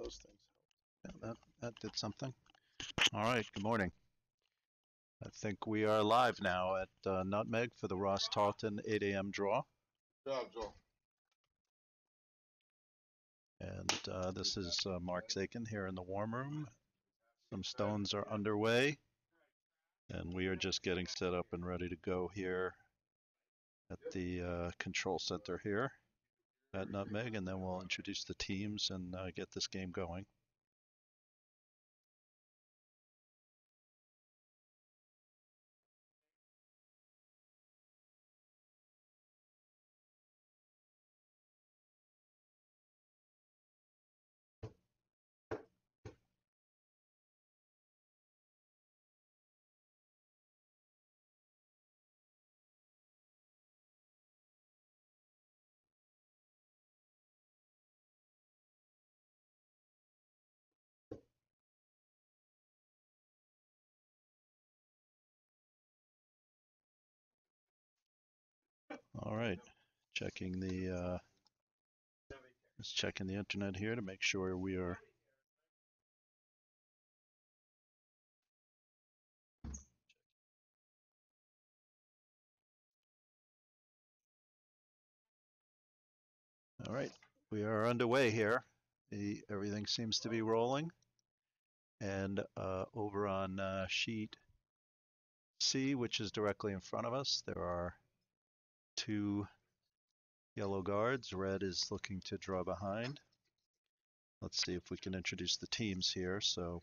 those things. Yeah, that did something. All right, good morning. I think we are live now at Nutmeg for the Ross Tarlton 8 a.m. draw. Good job, Joel. And this is Mark Zakin here in the warm room. Some stones are underway, and we are just getting set up and ready to go here at the control center here at Nutmeg, and then we'll introduce the teams and get this game going. All right, just checking the internet here to make sure we are. All right, we are underway here. Everything seems to be rolling. And over on sheet C, which is directly in front of us, there are two yellow guards. Red is looking to draw behind. Let's see if we can introduce the teams here. So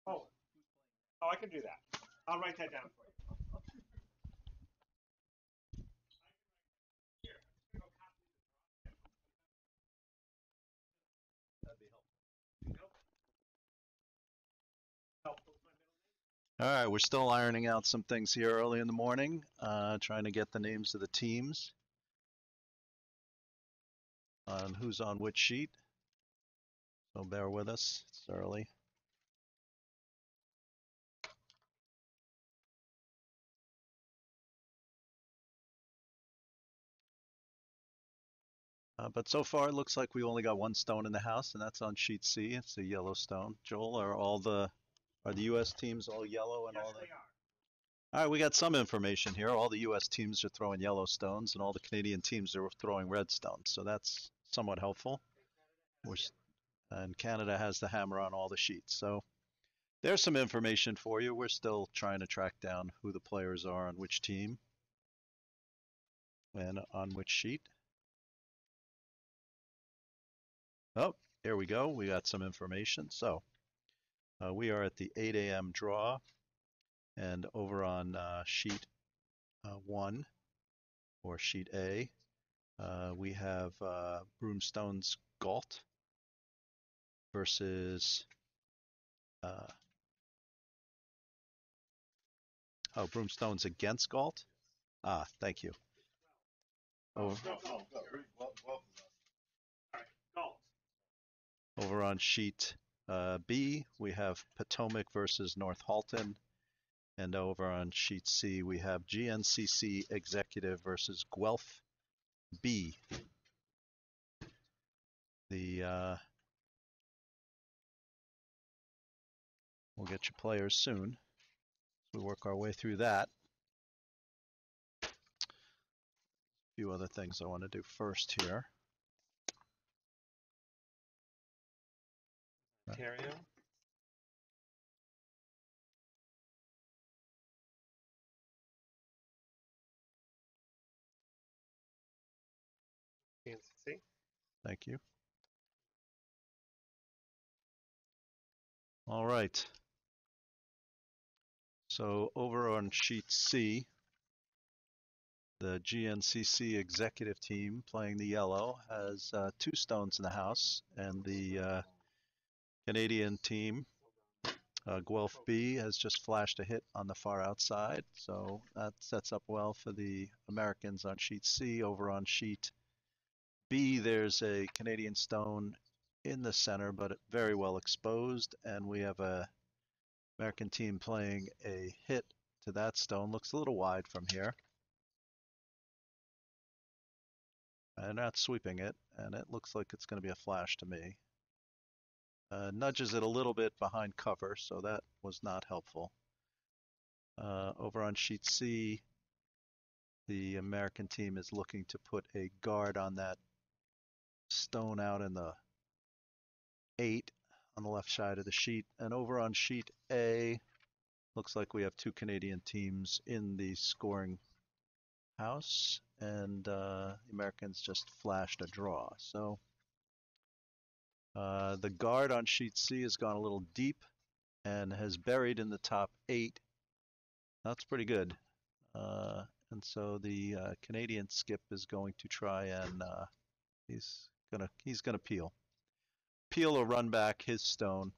Oh, oh, I can do that. I'll write that down for you. all right, we're still ironing out some things here early in the morning, trying to get the names of the teams on who's on which sheet. So bear with us, it's early. But so far it looks like we only got one stone in the house, and that's on sheet C. It's a yellow stone. Joel, are the U.S. teams all yellow and Yes, all that? they are. All right, we got some information here. All the U.S. teams are throwing yellow stones, and all the Canadian teams are throwing red stones. So that's somewhat helpful. And Canada has the hammer on all the sheets. So there's some information for you. We're still trying to track down who the players are on which team and on which sheet. Oh, here we go. We got some information. So we are at the 8 a.m. draw, and over on sheet 1 or sheet A, we have Broomstone's Galt versus Broomstone's against Galt. Ah, thank you. Over, over on sheet B, we have Potomac versus North Halton. And over on sheet C, we have GNCC Executive versus Guelph B. We'll get your players soon. We work our way through that. A few other things I want to do first here. Ontario. Kansas City. Thank you. All right. So over on sheet C, the GNCC executive team playing the yellow has 2 stones in the house, and the Canadian team, Guelph B, has just flashed a hit on the far outside. So that sets up well for the Americans on sheet C. Over on sheet B, there's a Canadian stone in the center, but very well exposed, and we have a American team playing a hit to that stone. Looks a little wide from here. And not sweeping it, and it looks like it's going to be a flash to me. Nudges it a little bit behind cover, so that was not helpful. Over on sheet C, the American team is looking to put a guard on that stone out in the 8 on the left side of the sheet. And over on sheet A, looks like we have 2 Canadian teams in the scoring house, and the Americans just flashed a draw. So the guard on sheet C has gone a little deep and has buried in the top 8. That's pretty good. And so the Canadian skip is going to try and he's gonna peel or run back his stone.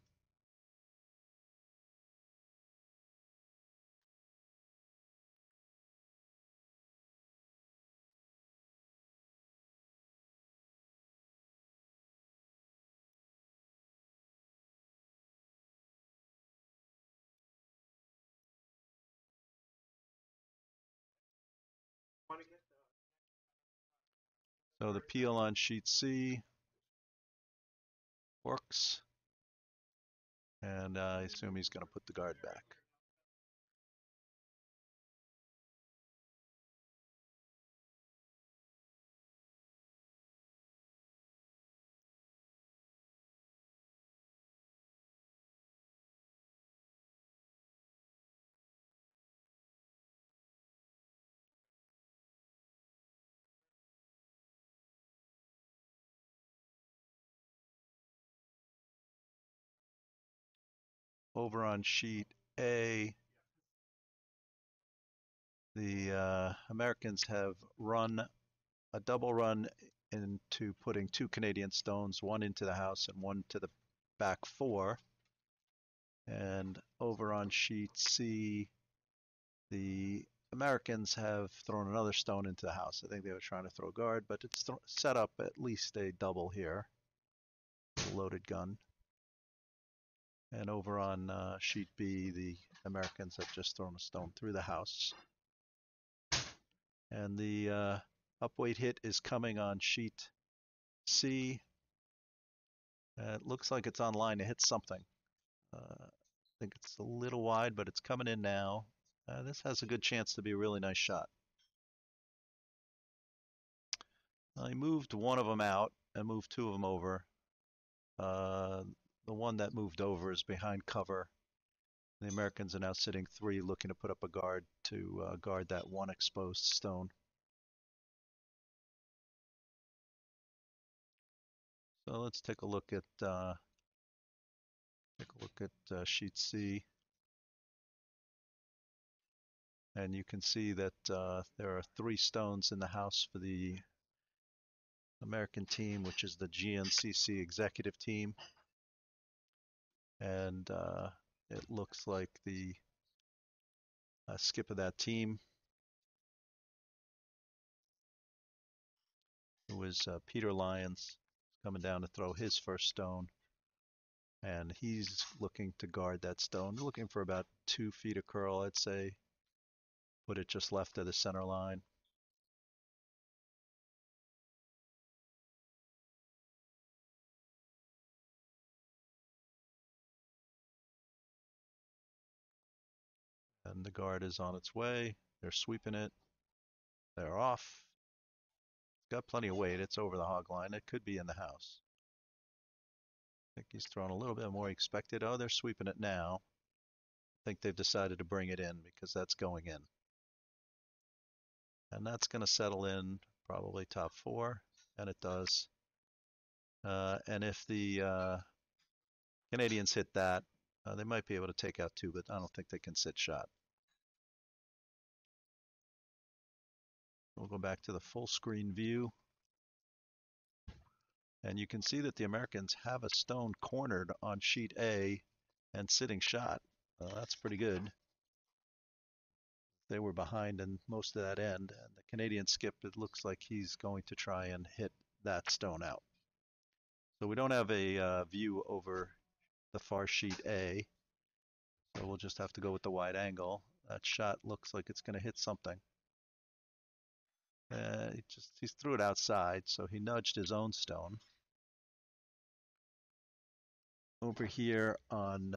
So the peel on sheet C works, and I assume he's going to put the guard back. Over on sheet A, the Americans have run a double run into putting 2 Canadian stones, one into the house and one to the back 4. And over on sheet C, the Americans have thrown another stone into the house. I think they were trying to throw guard, but it's set up at least a double here. A loaded gun. And over on sheet B, the Americans have just thrown a stone through the house. And the upweight hit is coming on sheet C. It looks like it's on line to hit something. I think it's a little wide, but it's coming in now. This has a good chance to be a really nice shot. I moved one of them out and moved 2 of them over. The one that moved over is behind cover. The Americans are now sitting 3, looking to put up a guard to guard that one exposed stone. So let's take a look at sheet C, and you can see that there are 3 stones in the house for the American team, which is the GNCC executive team, and it looks like the skip of that team, who is Peter Lyons, coming down to throw his first stone, and he's looking to guard that stone, looking for about 2 feet of curl, I'd say. Put it just left of the center line. And the guard is on its way. They're sweeping it. They're off. It's got plenty of weight. It's over the hog line. It could be in the house. I think he's thrown a little bit more expected. Oh, they're sweeping it now. I think they've decided to bring it in because that's going in. And that's going to settle in probably top 4, and it does. And if the Canadians hit that, They might be able to take out two, but I don't think they can sit shot. We'll go back to the full screen view. And you can see that the Americans have a stone cornered on sheet A and sitting shot. That's pretty good. They were behind in most of that end, and the Canadian skip, it looks like he's going to try and hit that stone out. So we don't have a view over the far sheet A, so we'll just have to go with the wide angle. That shot looks like it's going to hit something. He threw it outside, so he nudged his own stone. Over here on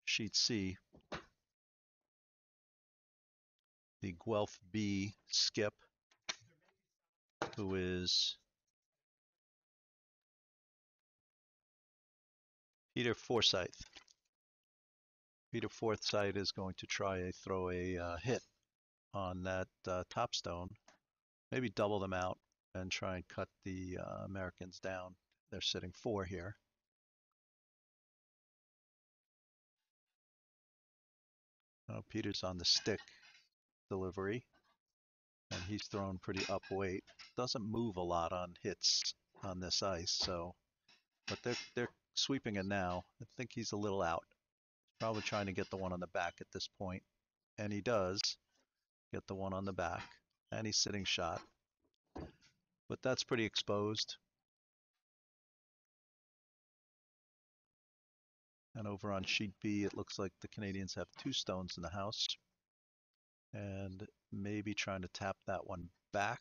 sheet C, the Guelph B skip, who is Peter Forsyth. Peter Forsyth is going to try to throw a hit on that top stone, maybe double them out and try and cut the Americans down. They're sitting 4 here. Peter's on the stick delivery, and he's thrown pretty up weight. Doesn't move a lot on hits on this ice, so but they're sweeping it now. I think he's a little out. Probably trying to get the one on the back at this point, and he does get the one on the back, and he's sitting shot. But that's pretty exposed. And over on sheet B, it looks like the Canadians have 2 stones in the house, and maybe trying to tap that one back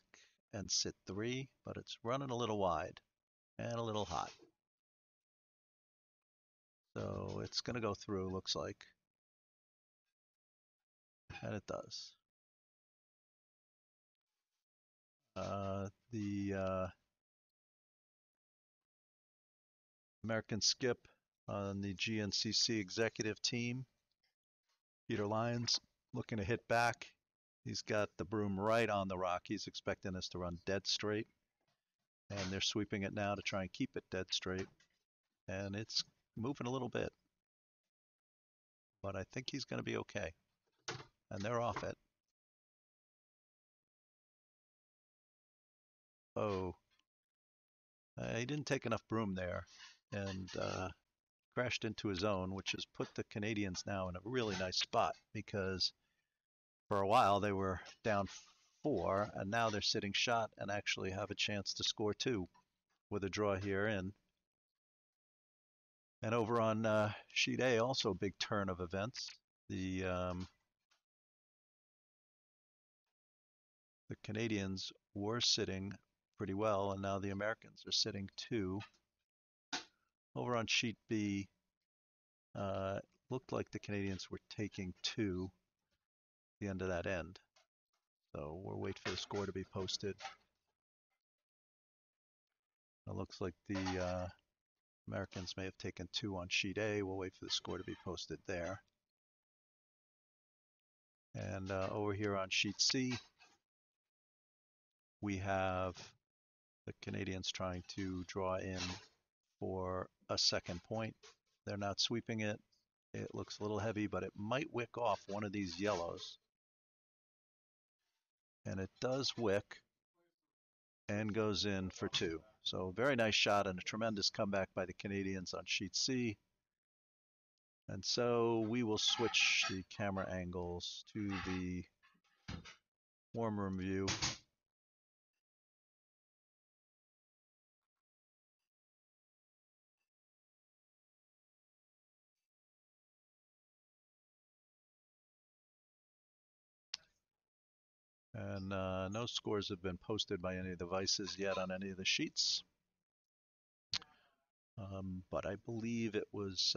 and sit 3, but it's running a little wide and a little hot. So it's going to go through, looks like. And it does. The American skip on the GNCC executive team, Peter Lyons, looking to hit back. He's got the broom right on the rock. He's expecting us to run dead straight. And they're sweeping it now to try and keep it dead straight. And it's moving a little bit. But I think he's going to be okay. And they're off it. Oh. He didn't take enough broom there. And crashed into his own, which has put the Canadians now in a really nice spot because for a while they were down 4, and now they're sitting shot and actually have a chance to score 2 with a draw here in. And over on sheet A, also a big turn of events. The Canadians were sitting pretty well, and now the Americans are sitting 2. Over on sheet B, looked like the Canadians were taking 2 at the end of that end. So we'll wait for the score to be posted. It looks like the Americans may have taken 2 on sheet A. We'll wait for the score to be posted there. And over here on sheet C, we have the Canadians trying to draw in for a second point. They're not sweeping it. It looks a little heavy, but it might wick off one of these yellows. And it does wick and goes in for 2. So very nice shot and a tremendous comeback by the Canadians on sheet C. And so we will switch the camera angles to the warm room view. And no scores have been posted by any of the devices yet on any of the sheets. But I believe it was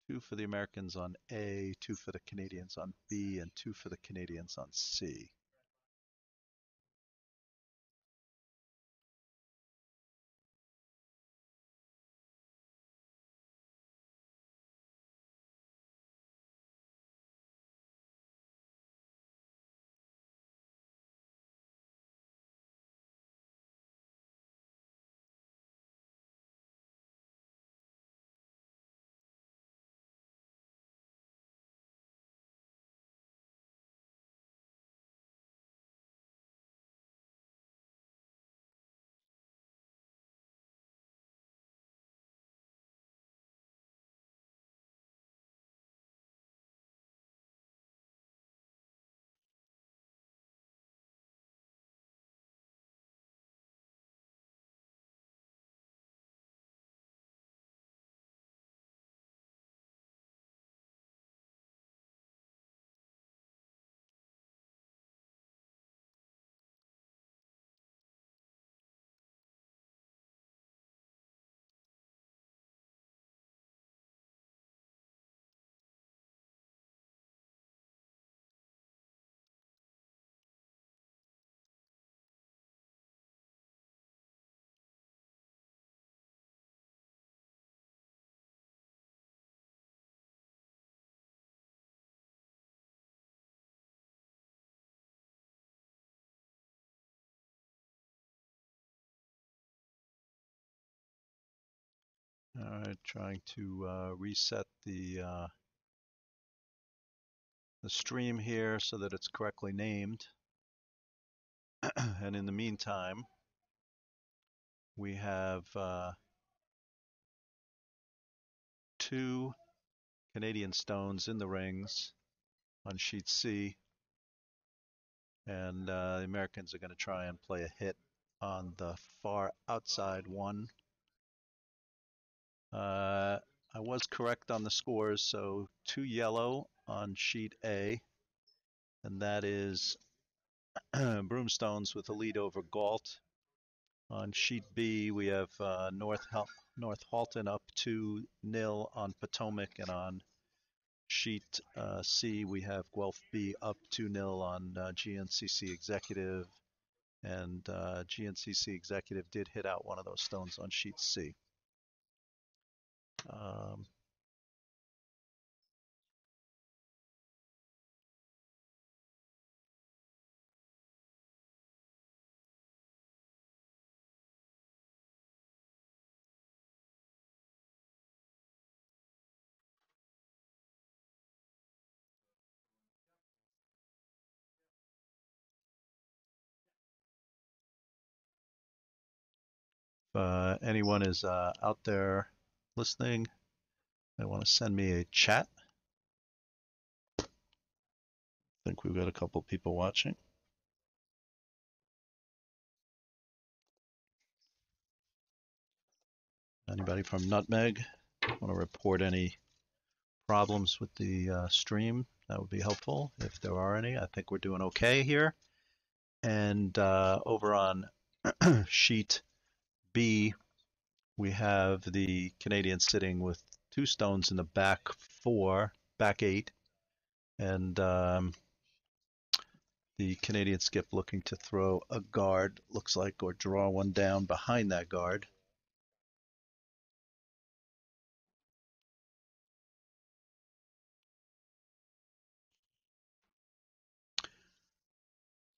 2 for the Americans on A, 2 for the Canadians on B, and 2 for the Canadians on C. All right, trying to reset the stream here so that it's correctly named. And in the meantime, we have two Canadian stones in the rings on sheet C, and the Americans are going to try and play a hit on the far outside one. I was correct on the scores, so 2 yellow on sheet A, and that is Broomstones with a lead over Galt. On sheet B, we have North Halton up 2-0 on Potomac, and on sheet C, we have Guelph B up 2-0 on GNCC Executive, and GNCC Executive did hit out one of those stones on sheet C. If anyone is out there listening, they want to send me a chat. I think we've got a couple people watching. Anybody from Nutmeg want to report any problems with the stream? That would be helpful if there are any. I think we're doing okay here. And over on sheet B, we have the Canadians sitting with 2 stones in the back 4, back 8, and the Canadian skip looking to throw a guard, looks like, or draw one down behind that guard.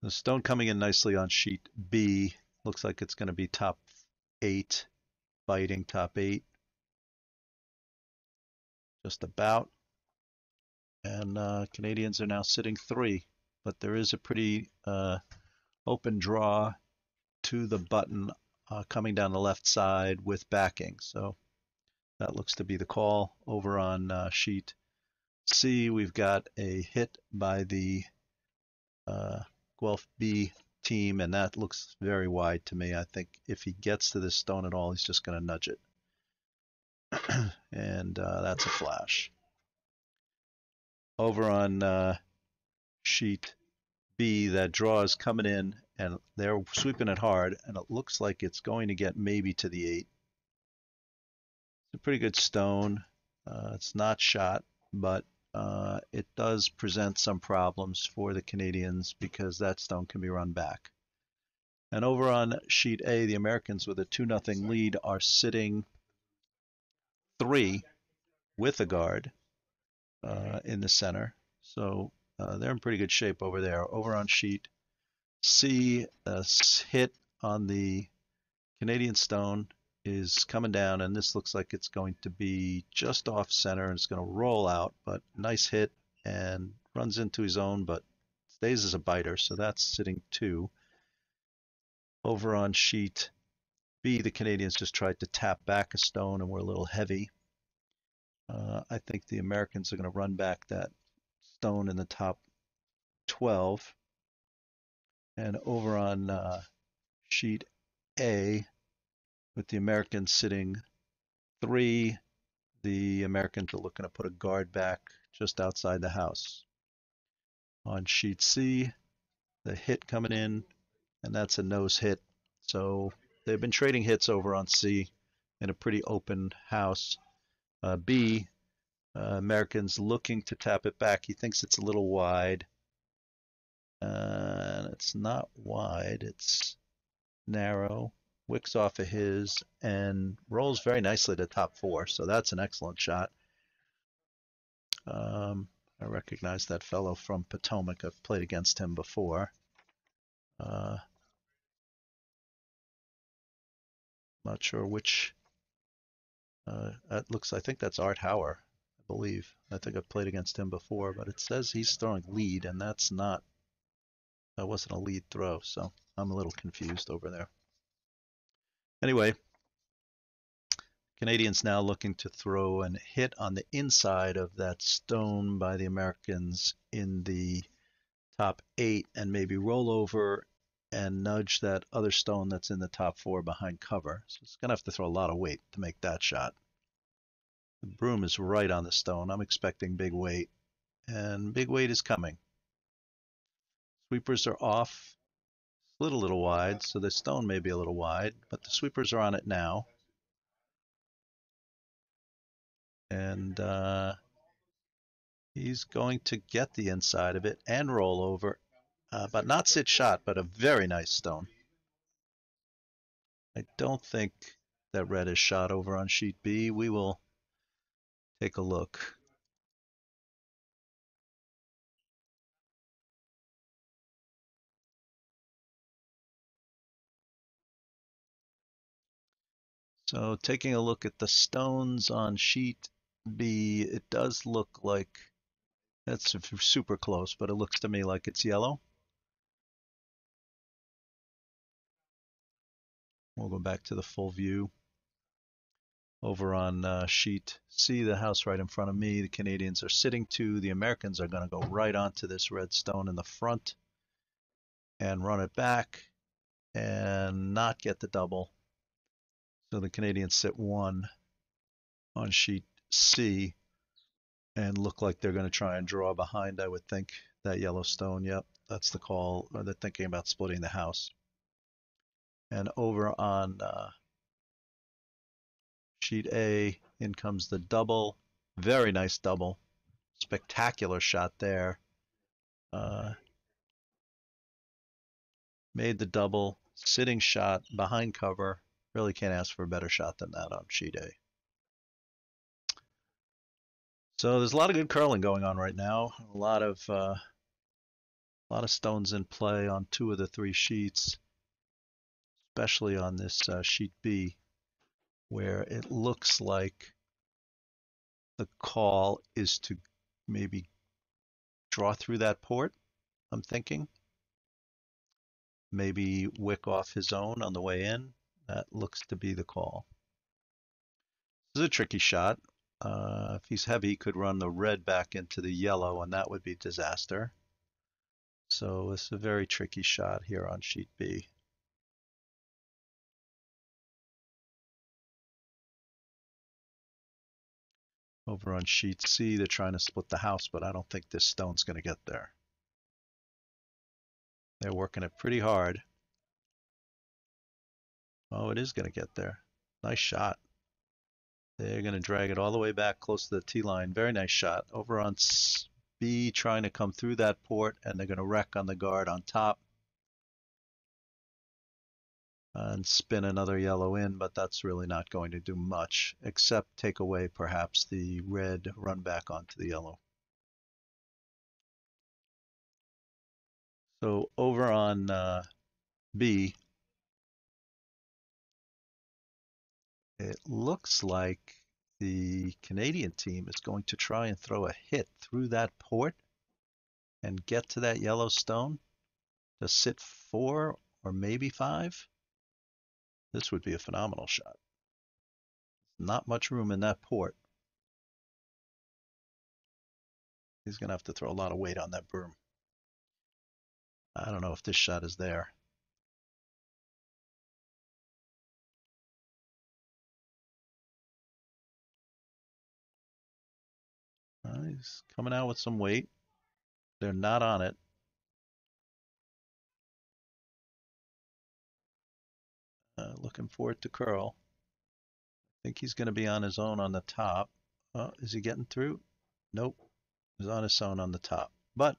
The stone coming in nicely on sheet B. Looks like it's going to be top 8, biting top 8. Just about. And Canadians are now sitting 3. But there is a pretty open draw to the button coming down the left side with backing. So that looks to be the call. Over on sheet C, we've got a hit by the Guelph B team, and that looks very wide to me. I think if he gets to this stone at all, he's just going to nudge it. And that's a flash. Over on sheet B, that draw is coming in, and they're sweeping it hard, and it looks like it's going to get maybe to the 8. It's a pretty good stone. It's not shot, but it does present some problems for the Canadians because that stone can be run back. And over on sheet A, the Americans with a 2-0 lead are sitting 3 with a guard in the center. So they're in pretty good shape over there. Over on sheet C, a hit on the Canadian stone is coming down, and this looks like it's going to be just off center, and it's going to roll out, but nice hit, and runs into his own, but stays as a biter, so that's sitting 2. Over on sheet B, the Canadians just tried to tap back a stone and were a little heavy. I think the Americans are going to run back that stone in the top 12. And over on sheet A, with the Americans sitting 3, the Americans are looking to put a guard back just outside the house. On sheet C, the hit coming in, and that's a nose hit. So they've been trading hits over on C in a pretty open house. B, Americans looking to tap it back. He thinks it's a little wide. And it's not wide, it's narrow. Wicks off of his and rolls very nicely to top 4. So that's an excellent shot. I recognize that fellow from Potomac. I've played against him before. Not sure which I think that's Art Hauer, I believe. I think I've played against him before, but it says he's throwing lead, and that wasn't a lead throw, so I'm a little confused over there. Anyway, Canadians now looking to throw and hit on the inside of that stone by the Americans in the top 8 and maybe roll over and nudge that other stone that's in the top 4 behind cover. So it's going to have to throw a lot of weight to make that shot. The broom is right on the stone. I'm expecting big weight, and big weight is coming. Sweepers are off, split a little wide, so the stone may be a little wide, but the sweepers are on it now. And he's going to get the inside of it and roll over, but not sit shot, but a very nice stone. I don't think that red is shot over on sheet B. We will take a look. So taking a look at the stones on sheet B, it does look like that's super close, but it looks to me like it's yellow. We'll go back to the full view. Over on sheet C, the house right in front of me, the Canadians are sitting to. The Americans are going to go right onto this red stone in the front and run it back and not get the double. So the Canadians sit 1 on sheet C and look like they're going to try and draw behind, I would think, that yellow stone. Yep, that's the call. Or they're thinking about splitting the house. And over on sheet A, in comes the double. Very nice double. Spectacular shot there. Made the double. Sitting shot behind cover. Really can't ask for a better shot than that on sheet A. So there's a lot of good curling going on right now. A lot of stones in play on 2 of the 3 sheets, especially on this sheet B, where it looks like the call is to maybe draw through that port, I'm thinking. Maybe wick off his own on the way in. That looks to be the call. This is a tricky shot. If he's heavy, he could run the red back into the yellow, and that would be disaster. So it's a very tricky shot here on sheet B. Over on sheet C, they're trying to split the house, but I don't think this stone's going to get there. They're working it pretty hard. Oh, it is going to get there. Nice shot. They're going to drag it all the way back close to the T line. Very nice shot. Over on B, trying to come through that port, and they're going to wreck on the guard on top. And spin another yellow in, but that's really not going to do much, except take away perhaps the red run back onto the yellow. So over on B, it looks like the Canadian team is going to try and throw a hit through that port and get to that yellow stone to sit 4 or maybe 5. This would be a phenomenal shot. Not much room in that port. He's going to have to throw a lot of weight on that broom. I don't know if this shot is there. He's coming out with some weight. They're not on it. Looking for it to curl. I think he's going to be on his own on the top. Is he getting through? Nope. He's on his own on the top. But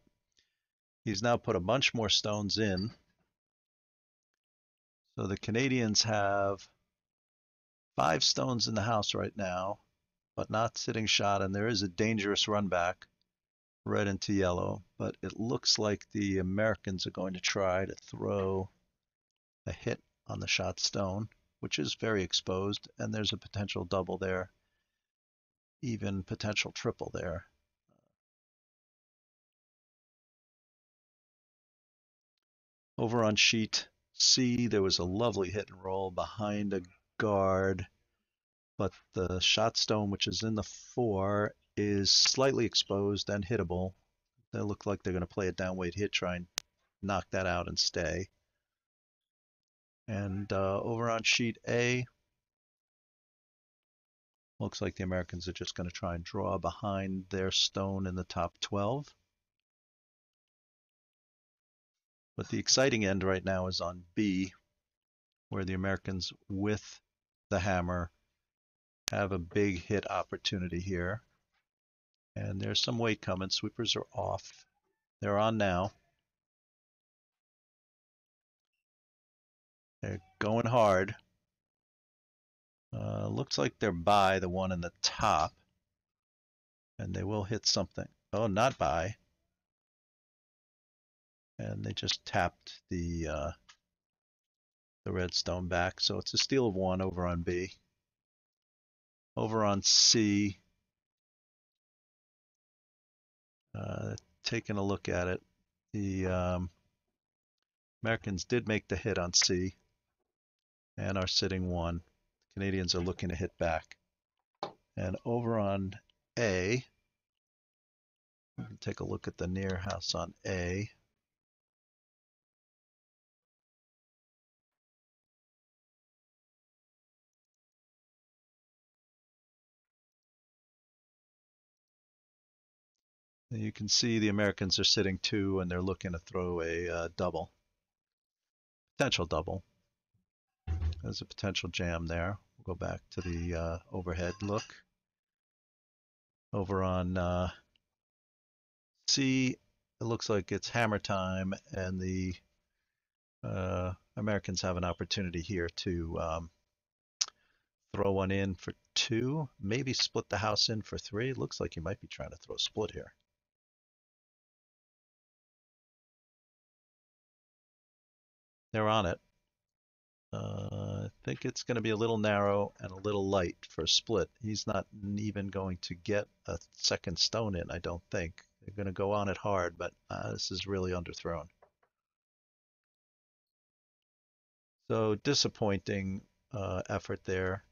he's now put a bunch more stones in. So the Canadians have 5 stones in the house right now, but not sitting shot, and there is a dangerous run back, red into yellow, but it looks like the Americans are going to try to throw a hit on the shot stone, which is very exposed, and there's a potential double there. even potential triple there. Over on sheet C, there was a lovely hit and roll behind a guard, but the shot stone, which is in the 4, is slightly exposed and hittable. They look like they're going to play a downweight hit, try and knock that out and stay. And over on sheet A, looks like the Americans are just going to try and draw behind their stone in the top 12. But the exciting end right now is on B, where the Americans with the hammer have a big hit opportunity here. And there's some weight coming. Sweepers are off. They're on now. They're going hard. Looks like they're by the one in the top. And they will hit something. Oh, not by. And they just tapped the redstone back. So it's a steal of 1 over on B. Over on C, taking a look at it, the Americans did make the hit on C and are sitting 1. Canadians are looking to hit back. And over on A, we can take a look at the near house on A. You can see the Americans are sitting 2 and they're looking to throw a double. Potential double. There's a potential jam there. We'll go back to the overhead look. Over on C, it looks like it's hammer time, and the Americans have an opportunity here to throw one in for 2, maybe split the house in for 3. It looks like you might be trying to throw a split here. They're on it. I think it's going to be a little narrow and a little light for a split. He's not even going to get a second stone in, I don't think. They're going to go on it hard, but this is really underthrown. So disappointing effort there.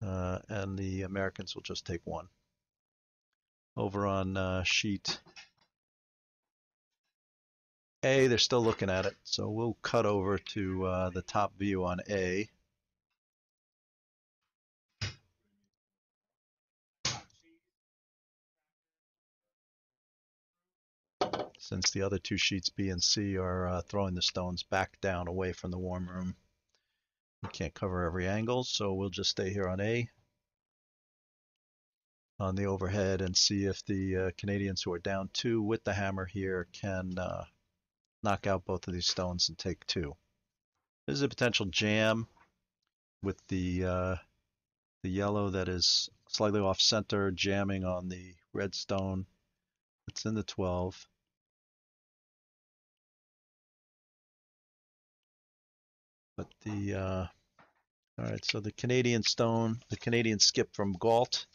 And the Americans will just take 1. Over on sheet A, they're still looking at it. So we'll cut over to the top view on A. Since the other 2 sheets, B and C, are throwing the stones back down away from the warm room. We can't cover every angle, so we'll just stay here on A, on the overhead, and see if the Canadians, who are down 2 with the hammer here, can knock out both of these stones and take 2. This is a potential jam with the yellow that is slightly off center jamming on the red stone. It's in the 12. But all right, so the Canadian stone, the Canadian skip from Galt,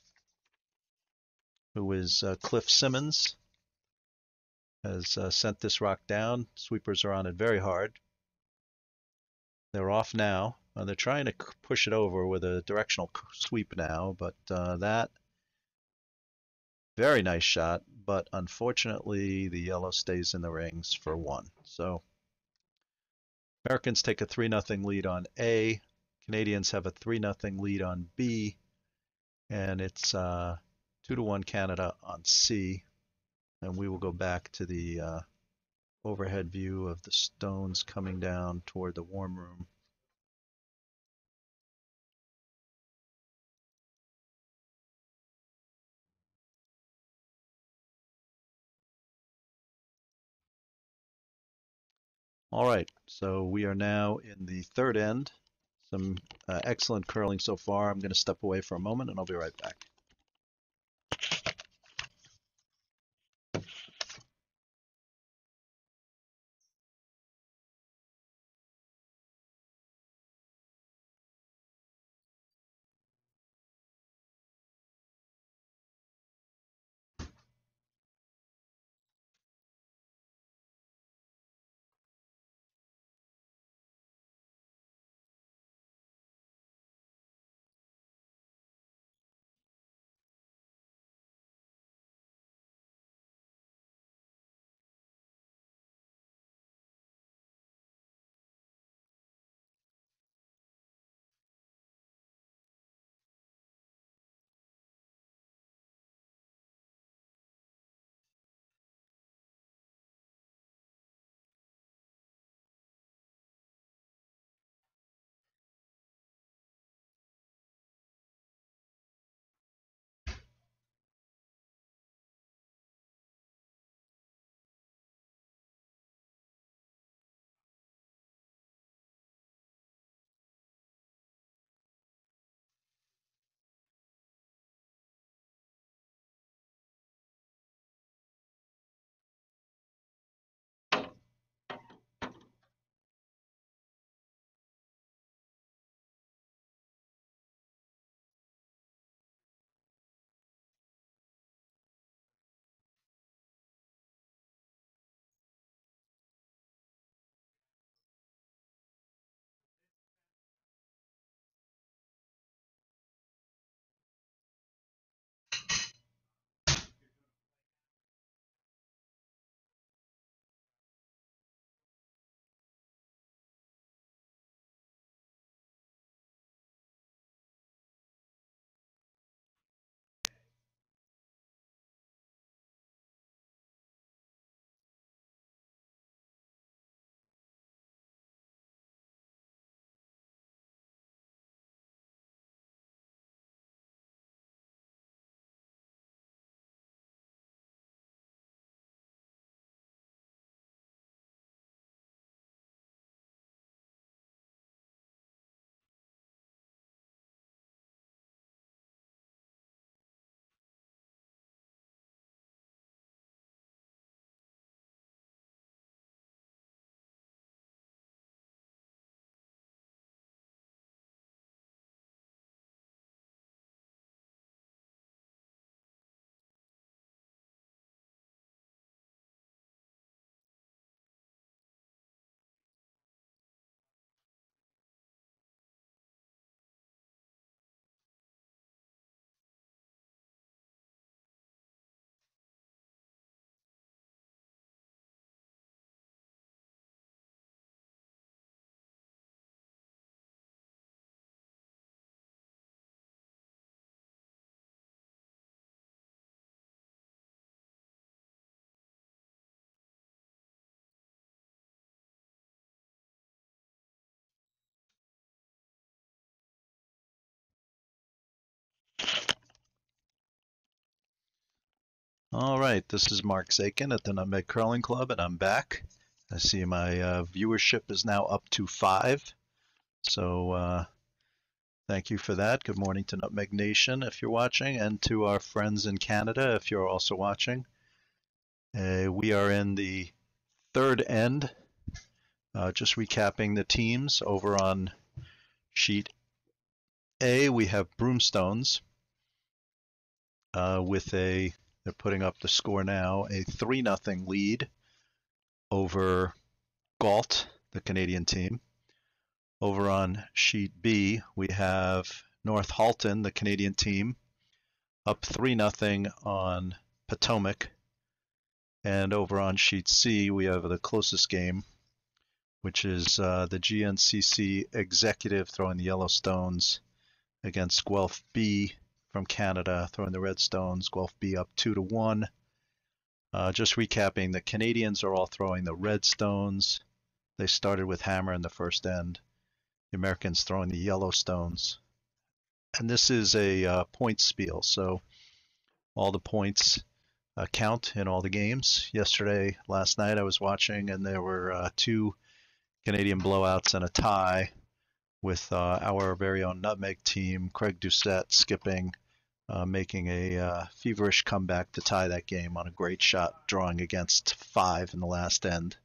who is Cliff Simmons, has sent this rock down. Sweepers are on it very hard. They're off now. They're trying to push it over with a directional sweep now, but that, very nice shot, but unfortunately the yellow stays in the rings for 1. So Americans take a 3-0 lead on A. Canadians have a 3-0 lead on B. And it's 2-1 Canada on C. And we will go back to the overhead view of the stones coming down toward the warm room. All right, so we are now in the third end. Some excellent curling so far. I'm going to step away for a moment and I'll be right back. All right, this is Mark Zakin at the Nutmeg Curling Club, and I'm back. I see my viewership is now up to 5. So thank you for that. Good morning to Nutmeg Nation if you're watching, and to our friends in Canada if you're also watching. We are in the third end. Just recapping the teams over on sheet A, we have Broomstones they're putting up the score now, a 3-0 lead over Galt, the Canadian team. Over on sheet B, we have North Halton, the Canadian team, up 3-0 on Potomac. And over on sheet C, we have the closest game, which is the GNCC Executive throwing the Yellowstones against Guelph B from Canada, throwing the Redstones. Guelph B up 2-1. Just recapping, the Canadians are all throwing the Redstones. They started with hammer in the first end. The Americans throwing the Yellowstones. And this is a point spiel, so all the points count in all the games. Last night I was watching, and there were 2 Canadian blowouts and a tie with our very own Nutmeg team, Craig Doucette skipping, making a feverish comeback to tie that game on a great shot, drawing against 5 in the last end.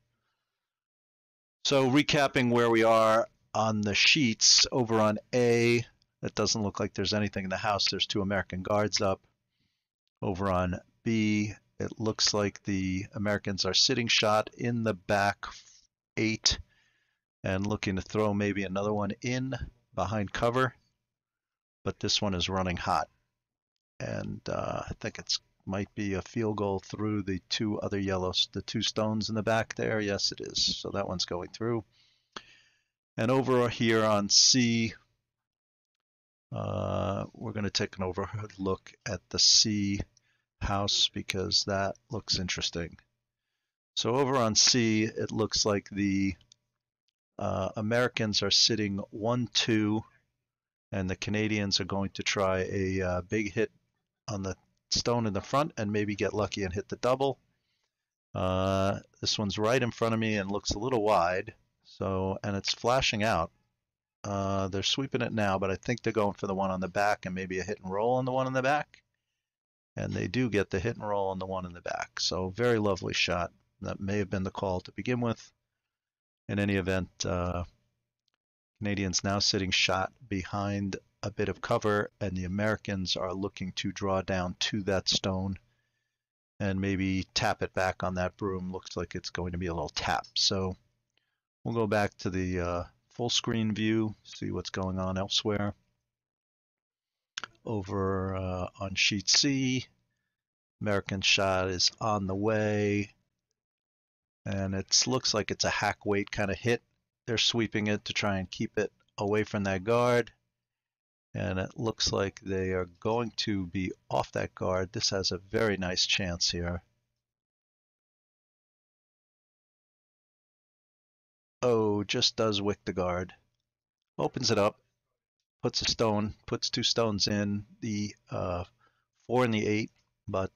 So recapping where we are on the sheets, over on A, it doesn't look like there's anything in the house. There's 2 American guards up. Over on B, it looks like the Americans are sitting shot in the back 8 and looking to throw maybe another one in behind cover. But this one is running hot. And I think it's might be a field goal through the 2 other yellows, the 2 stones in the back there. Yes, it is. So that one's going through. And over here on C, we're going to take an overhead look at the C house because that looks interesting. So over on C, it looks like the Americans are sitting 1-2, and the Canadians are going to try a big hit on the stone in the front and maybe get lucky and hit the double. This one's right in front of me and looks a little wide, and it's flashing out. They're sweeping it now, but I think they're going for the one on the back and maybe a hit and roll on the one on the back. And they do get the hit and roll on the one in the back. So very lovely shot. That may have been the call to begin with. In any event, Canadians now sitting shot behind a bit of cover, and the Americans are looking to draw down to that stone and maybe tap it back on that broom. Looks like it's going to be a little tap. So we'll go back to the full screen view, see what's going on elsewhere. Over on sheet C, American shot is on the way, and it looks like it's a hack weight kind of hit. They're sweeping it to try and keep it away from that guard, and it looks like they are going to be off that guard. This has a very nice chance here. Oh, just does wick the guard. Opens it up, puts 2 stones in, the 4 and the 8, but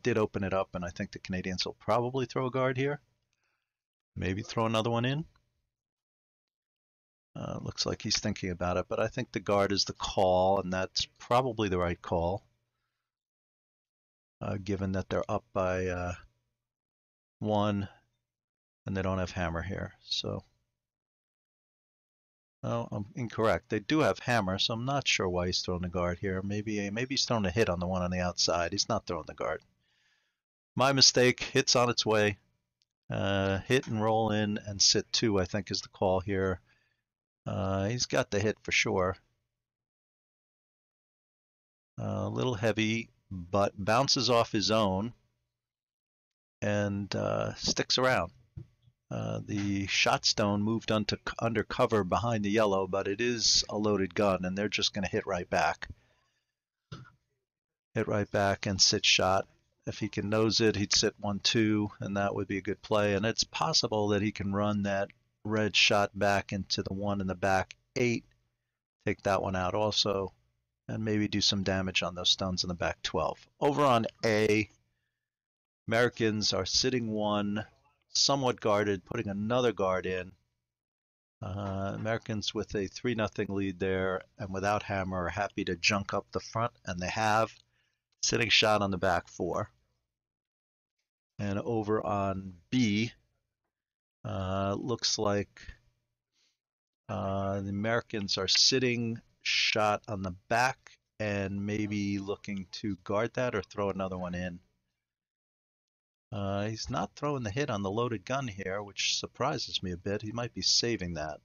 did open it up, and I think the Canadians will probably throw a guard here. Maybe throw another one in. Looks like he's thinking about it, but I think the guard is the call, and that's probably the right call, given that they're up by 1, and they don't have hammer here. So, oh, I'm incorrect. They do have hammer, so I'm not sure why he's throwing the guard here. Maybe he's throwing a hit on the one on the outside. He's not throwing the guard. My mistake. Hit's on its way. Hit and roll in and sit 2, I think, is the call here. He's got the hit for sure. A little heavy, but bounces off his own and sticks around. The shot stone moved under cover behind the yellow, but it is a loaded gun, and they're just going to hit right back. Hit right back and sit shot. If he can nose it, he'd sit 1-2, and that would be a good play. And it's possible that he can run that red shot back into the one in the back 8, take that one out also, and maybe do some damage on those stones in the back 12. Over on A, Americans are sitting one, somewhat guarded, putting another guard in. Americans with a 3-0 lead there, and without hammer are happy to junk up the front, and they have. Sitting shot on the back 4. And over on B, looks like the Americans are sitting shot on the back and maybe looking to guard that or throw another one in. He's not throwing the hit on the loaded gun here, which surprises me a bit. He might be saving that.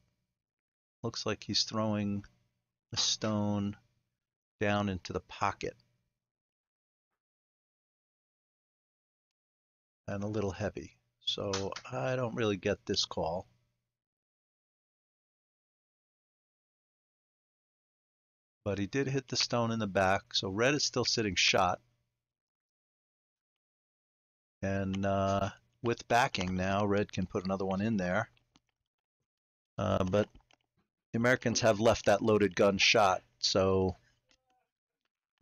Looks like he's throwing a stone down into the pocket. And a little heavy. So I don't really get this call. But he did hit the stone in the back, so red is still sitting shot. And with backing now, red can put another one in there. But the Americans have left that loaded gun shot, so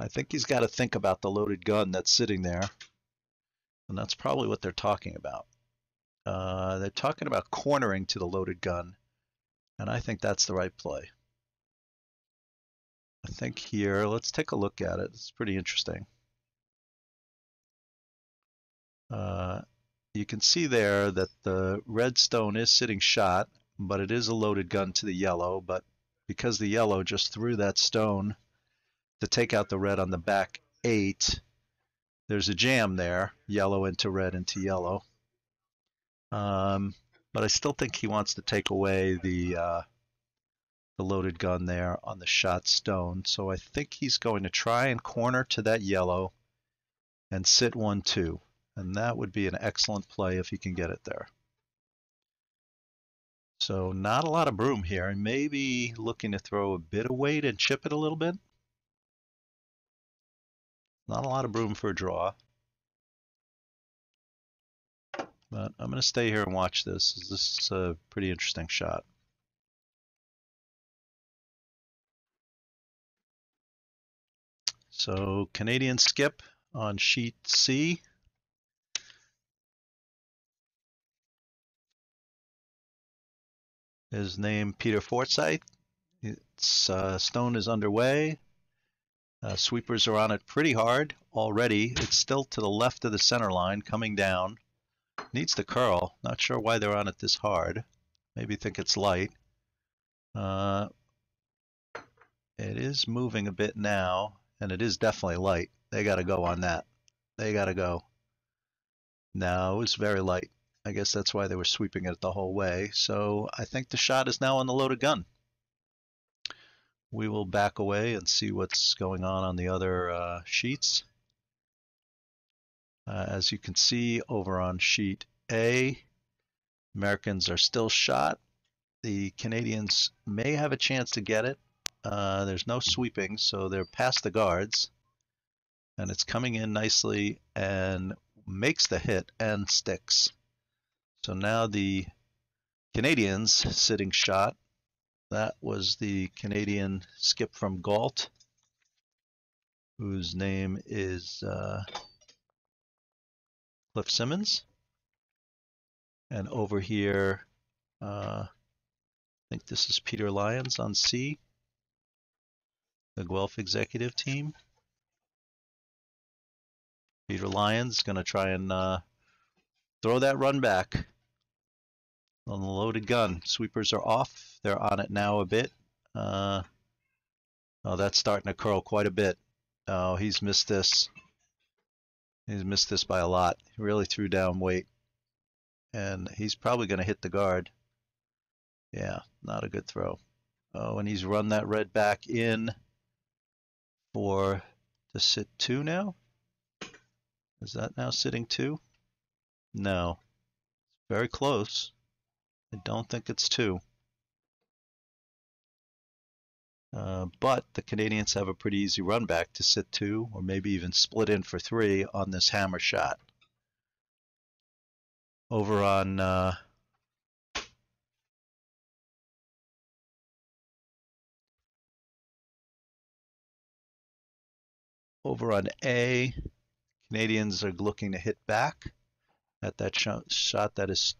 I think he's got to think about the loaded gun that's sitting there. And that's probably what they're talking about. They're talking about cornering to the loaded gun, and I think that's the right play. I think here, let's take a look at it. It's pretty interesting. You can see there that the red stone is sitting shot, but it is a loaded gun to the yellow. But because the yellow just threw that stone to take out the red on the back 8, there's a jam there, yellow into red into yellow. But I still think he wants to take away the loaded gun there on the shot stone. So I think he's going to try and corner to that yellow and sit 1-2. And that would be an excellent play if he can get it there. So not a lot of broom here, and maybe looking to throw a bit of weight and chip it a little bit. Not a lot of broom for a draw. But I'm going to stay here and watch this. This is a pretty interesting shot. So Canadian skip on sheet C. His name Peter Forsyth. It's stone is underway. Sweepers are on it pretty hard already. It's still to the left of the center line, coming down. Needs to curl. Not sure why they're on it this hard. Maybe think it's light. It is moving a bit now, and it is definitely light. They got to go on that. They got to go. No, it was very light. I guess that's why they were sweeping it the whole way. So I think the shot is now on the loaded gun. We will back away and see what's going on the other sheets. As you can see over on sheet A, Americans are still shot. The Canadians may have a chance to get it. There's no sweeping, so they're past the guards. And it's coming in nicely and makes the hit and sticks. So now the Canadians sitting shot. That was the Canadian skip from Galt, whose name is Cliff Simmons. And over here, I think this is Peter Lyons on C, the Guelph executive team. Peter Lyons going to try and throw that run back on the loaded gun. Sweepers are off. They're on it now a bit. Oh, that's starting to curl quite a bit. Oh, he's missed this. He's missed this by a lot. He really threw down weight. And he's probably going to hit the guard. Yeah, not a good throw. Oh, and he's run that red back in for to sit 2 now. Is that now sitting 2? No. Very close. I don't think it's 2. But the Canadians have a pretty easy run back to sit 2, or maybe even split in for 3 on this hammer shot. Over on A, Canadians are looking to hit back at that shot that is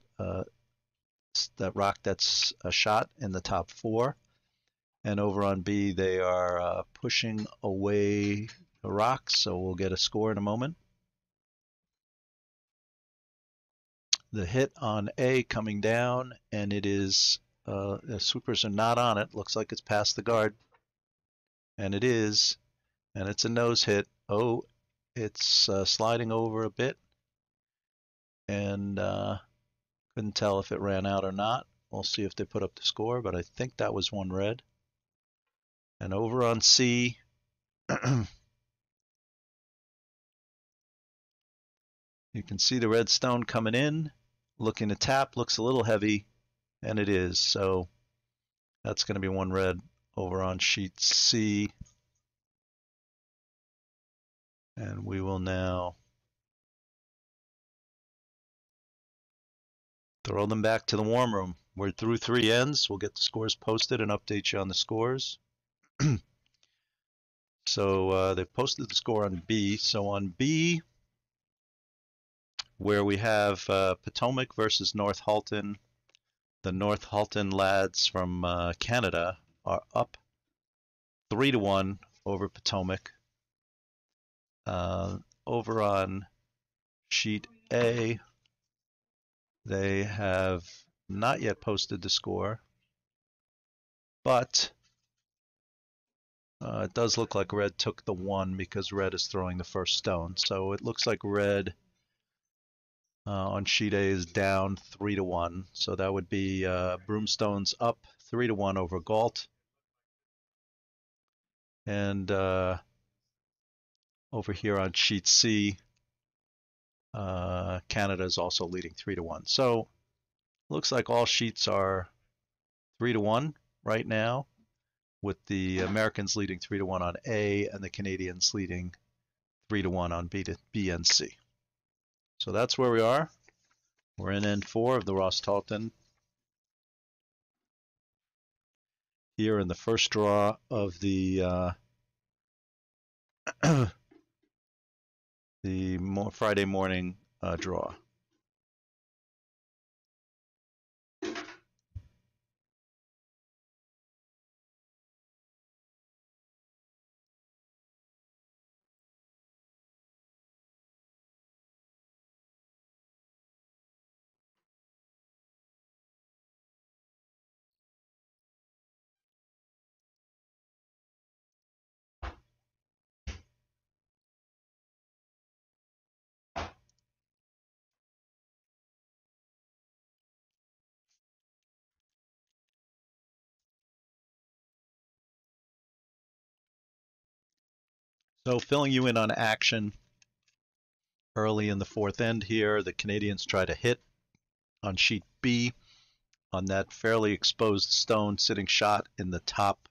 that rock that's a shot in the top 4. And over on B, they are pushing away the rocks, so we'll get a score in a moment. The hit on A coming down, and it is, the sweepers are not on it. Looks like it's past the guard. And it is, and it's a nose hit. Oh, it's sliding over a bit. And couldn't tell if it ran out or not. We'll see if they put up the score, but I think that was one red. And over on C, you can see the red stone coming in, looking to tap, looks a little heavy, and it is. So that's going to be one red over on sheet C. And we will now throw them back to the warm room. We're through 3 ends. We'll get the scores posted and update you on the scores. So they've posted the score on B. So on B, where we have Potomac versus North Halton, the North Halton lads from Canada are up 3-1 over Potomac. Over on sheet A, they have not yet posted the score, but it does look like red took the 1 because red is throwing the first stone. So it looks like red on sheet A is down 3-1. So that would be Broomstone's up 3-1 over Galt. And over here on sheet C, Canada is also leading 3-1. So looks like all sheets are 3-1 right now, with the Americans leading 3-1 on A and the Canadians leading 3-1 on B and C. So that's where we are. We're in end 4 of the Ross Tarlton. Here in the first draw of the Friday morning draw. So filling you in on action early in the 4th end here, the Canadians try to hit on sheet B on that fairly exposed stone sitting shot in the top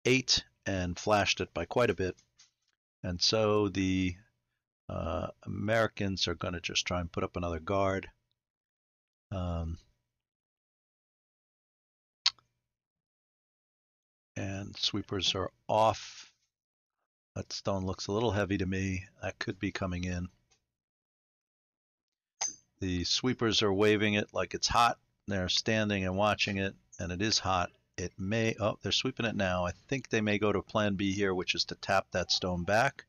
8 and flashed it by quite a bit. And so the Americans are going to just try and put up another guard. And sweepers are off. That stone looks a little heavy to me. That could be coming in. The sweepers are waving it like it's hot. They're standing and watching it, and it is hot. It may, oh, they're sweeping it now. I think they may go to plan B here, which is to tap that stone back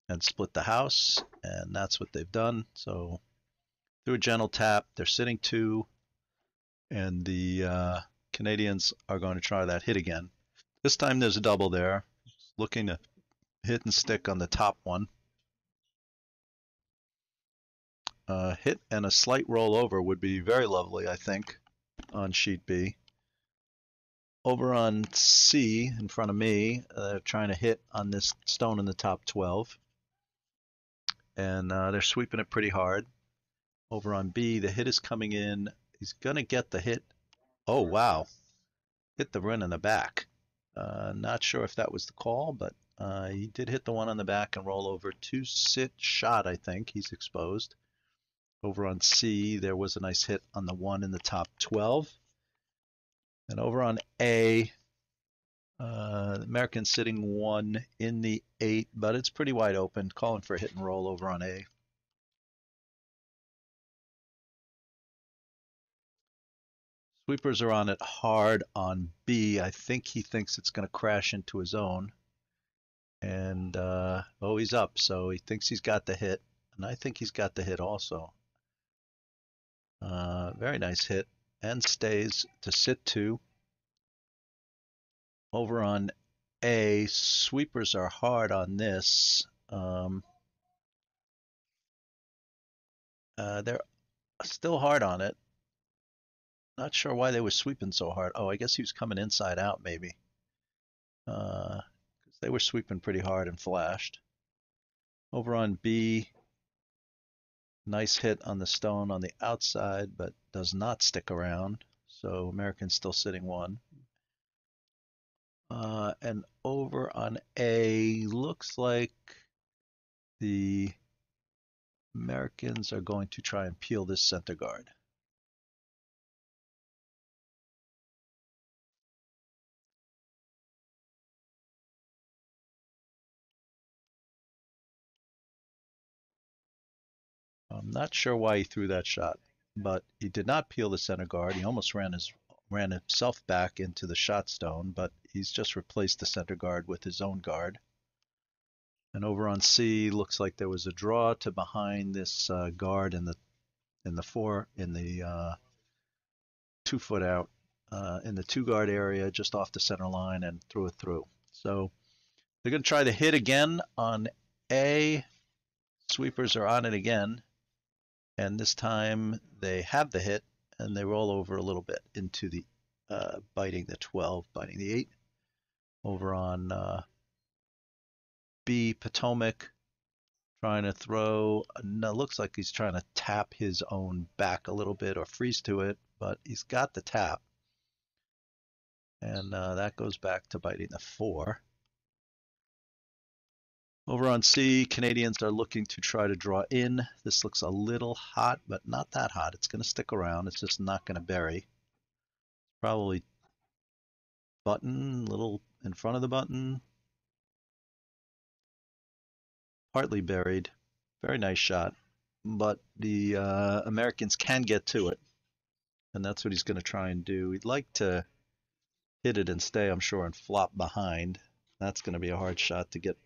and split the house, and that's what they've done. So through a gentle tap, they're sitting 2, and the Canadians are going to try that hit again. This time there's a double there, looking to hit and stick on the top one. Hit and a slight rollover would be very lovely, I think, on sheet B. Over on C, in front of me, they're trying to hit on this stone in the top 12. And they're sweeping it pretty hard. Over on B, the hit is coming in. He's going to get the hit. Oh, wow. Hit the run in the back. Not sure if that was the call, but he did hit the one on the back and roll over. 2-sit shot, I think. He's exposed. Over on C, there was a nice hit on the 1 in the top 12. And over on A, The American's sitting 1 in the 8, but it's pretty wide open, calling for a hit and roll over on A. Sweepers are on it hard on B. I think he thinks it's going to crash into his own. And, oh, he's up, so he thinks he's got the hit. And I think he's got the hit also. Very nice hit. And stays to sit 2. Over on A, sweepers are hard on this. They're still hard on it. Not sure why they were sweeping so hard. Oh, I guess he was coming inside out, maybe. Because they were sweeping pretty hard and flashed. Over on B, nice hit on the stone on the outside, but does not stick around. So American's still sitting 1. And over on A, looks like the Americans are going to try and peel this center guard. I'm not sure why he threw that shot, but he did not peel the center guard. He almost ran himself back into the shot stone, but he's just replaced the center guard with his own guard. And over on C, looks like there was a draw to behind this guard in the 2 foot out in the 2 guard area, just off the center line, and threw it through. So they're going to try the hit again on A. Sweepers are on it again. And this time they have the hit, and they roll over a little bit into the biting the 12, biting the 8. Over on B, Potomac trying to throw. No, looks like he's trying to tap his own back a little bit or freeze to it, but he's got the tap. And that goes back to biting the 4. Over on C, Canadians are looking to try to draw in. This looks a little hot, but not that hot. It's going to stick around. It's just not going to bury. Probably button, little in front of the button. Partly buried. Very nice shot. But the Americans can get to it. And that's what he's going to try and do. He'd like to hit it and stay, I'm sure, and flop behind. That's going to be a hard shot to get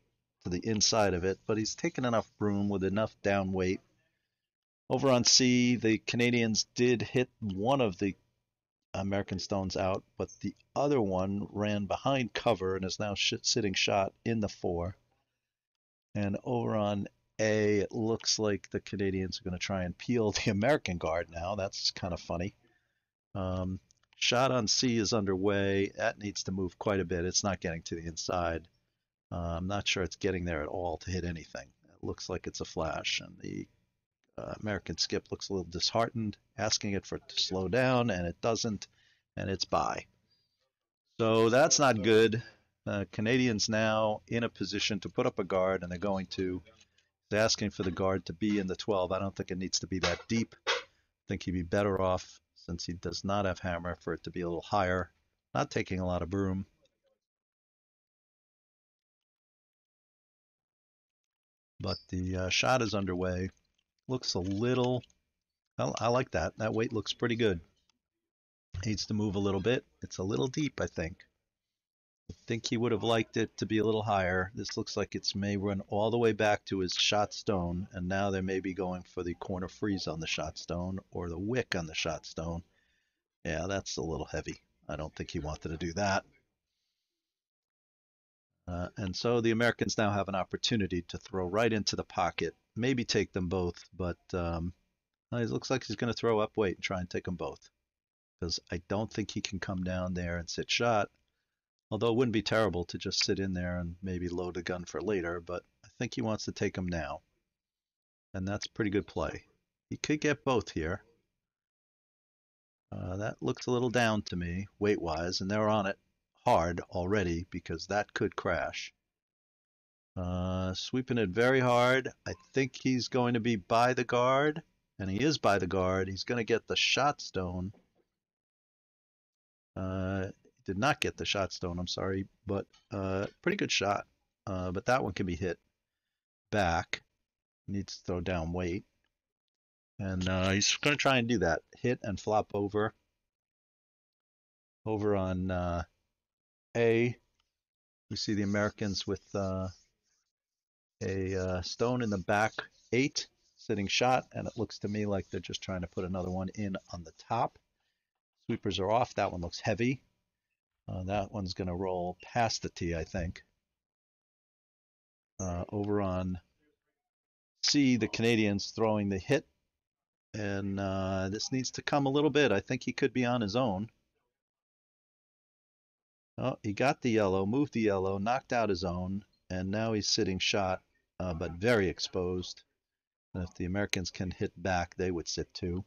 to the inside of it. But he's taken enough room with enough down weight. Over on C, the Canadians did hit one of the American stones out, but the other one ran behind cover and is now sitting shot in the 4. And over on A, it looks like the Canadians are going to try and peel the American guard now. That's kind of funny. Shot on C is underway. That needs to move quite a bit. It's not getting to the inside. I'm not sure it's getting there at all to hit anything. It looks like it's a flash, and the American skip looks a little disheartened, asking it for it to slow down, and it doesn't, and it's by. So that's not good. Canadians now in a position to put up a guard, and they're going to. They're asking for the guard to be in the 12. I don't think it needs to be that deep. I think he'd be better off, since he does not have hammer, for it to be a little higher. Not taking a lot of broom. But the shot is underway. Looks a little. Well, I like that. That weight looks pretty good. Needs to move a little bit. It's a little deep, I think. I think he would have liked it to be a little higher. This looks like it's may run all the way back to his shot stone, and now they may be going for the corner freeze on the shot stone or the wick on the shot stone. Yeah, that's a little heavy. I don't think he wanted to do that. And so the Americans now have an opportunity to throw right into the pocket, maybe take them both, but it looks like he's going to throw up weight and try and take them both. Because I don't think he can come down there and sit shot. Although it wouldn't be terrible to just sit in there and maybe load a gun for later, but I think he wants to take them now. And that's pretty good play. He could get both here. That looks a little down to me, weight-wise, and they're on it hard already because that could crash. Sweeping it very hard. I think he's going to be by the guard, and he is by the guard. He's going to get the shot stone. did not get the shot stone, I'm sorry, but pretty good shot. But that one can be hit back. Needs to throw down weight. And he's going to try and do that. Hit and flop over. Over on A, we see the Americans with a stone in the back 8 sitting shot, and it looks to me like they're just trying to put another one in on the top. Sweepers are off. That one looks heavy. That one's going to roll past the tee, I think. Over on C, the Canadians throwing the hit, and this needs to come a little bit. I think he could be on his own. Oh, he got the yellow, moved the yellow, knocked out his own, and now he's sitting shot, but very exposed. And if the Americans can hit back, they would sit too.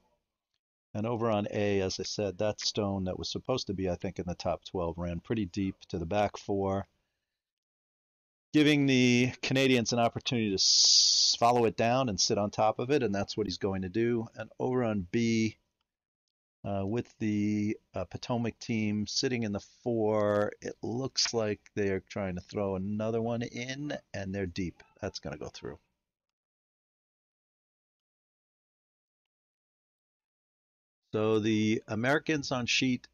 And over on A, as I said, that stone that was supposed to be, I think, in the top 12 ran pretty deep to the back 4, giving the Canadians an opportunity to follow it down and sit on top of it, and that's what he's going to do. And over on B, with the Potomac team sitting in the 4, it looks like they're trying to throw another one in, and they're deep. That's going to go through. So the Americans on sheet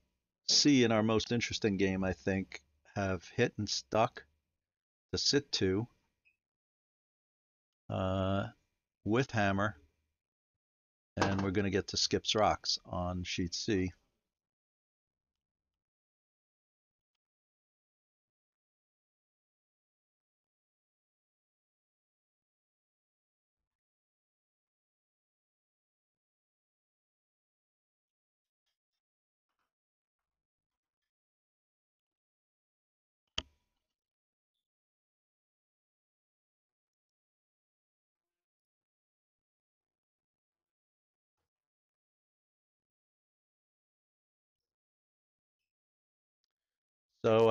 C in our most interesting game, I think, have hit and stuck to sit 2 with hammer, and we're going to get to Skip's rocks on sheet C. So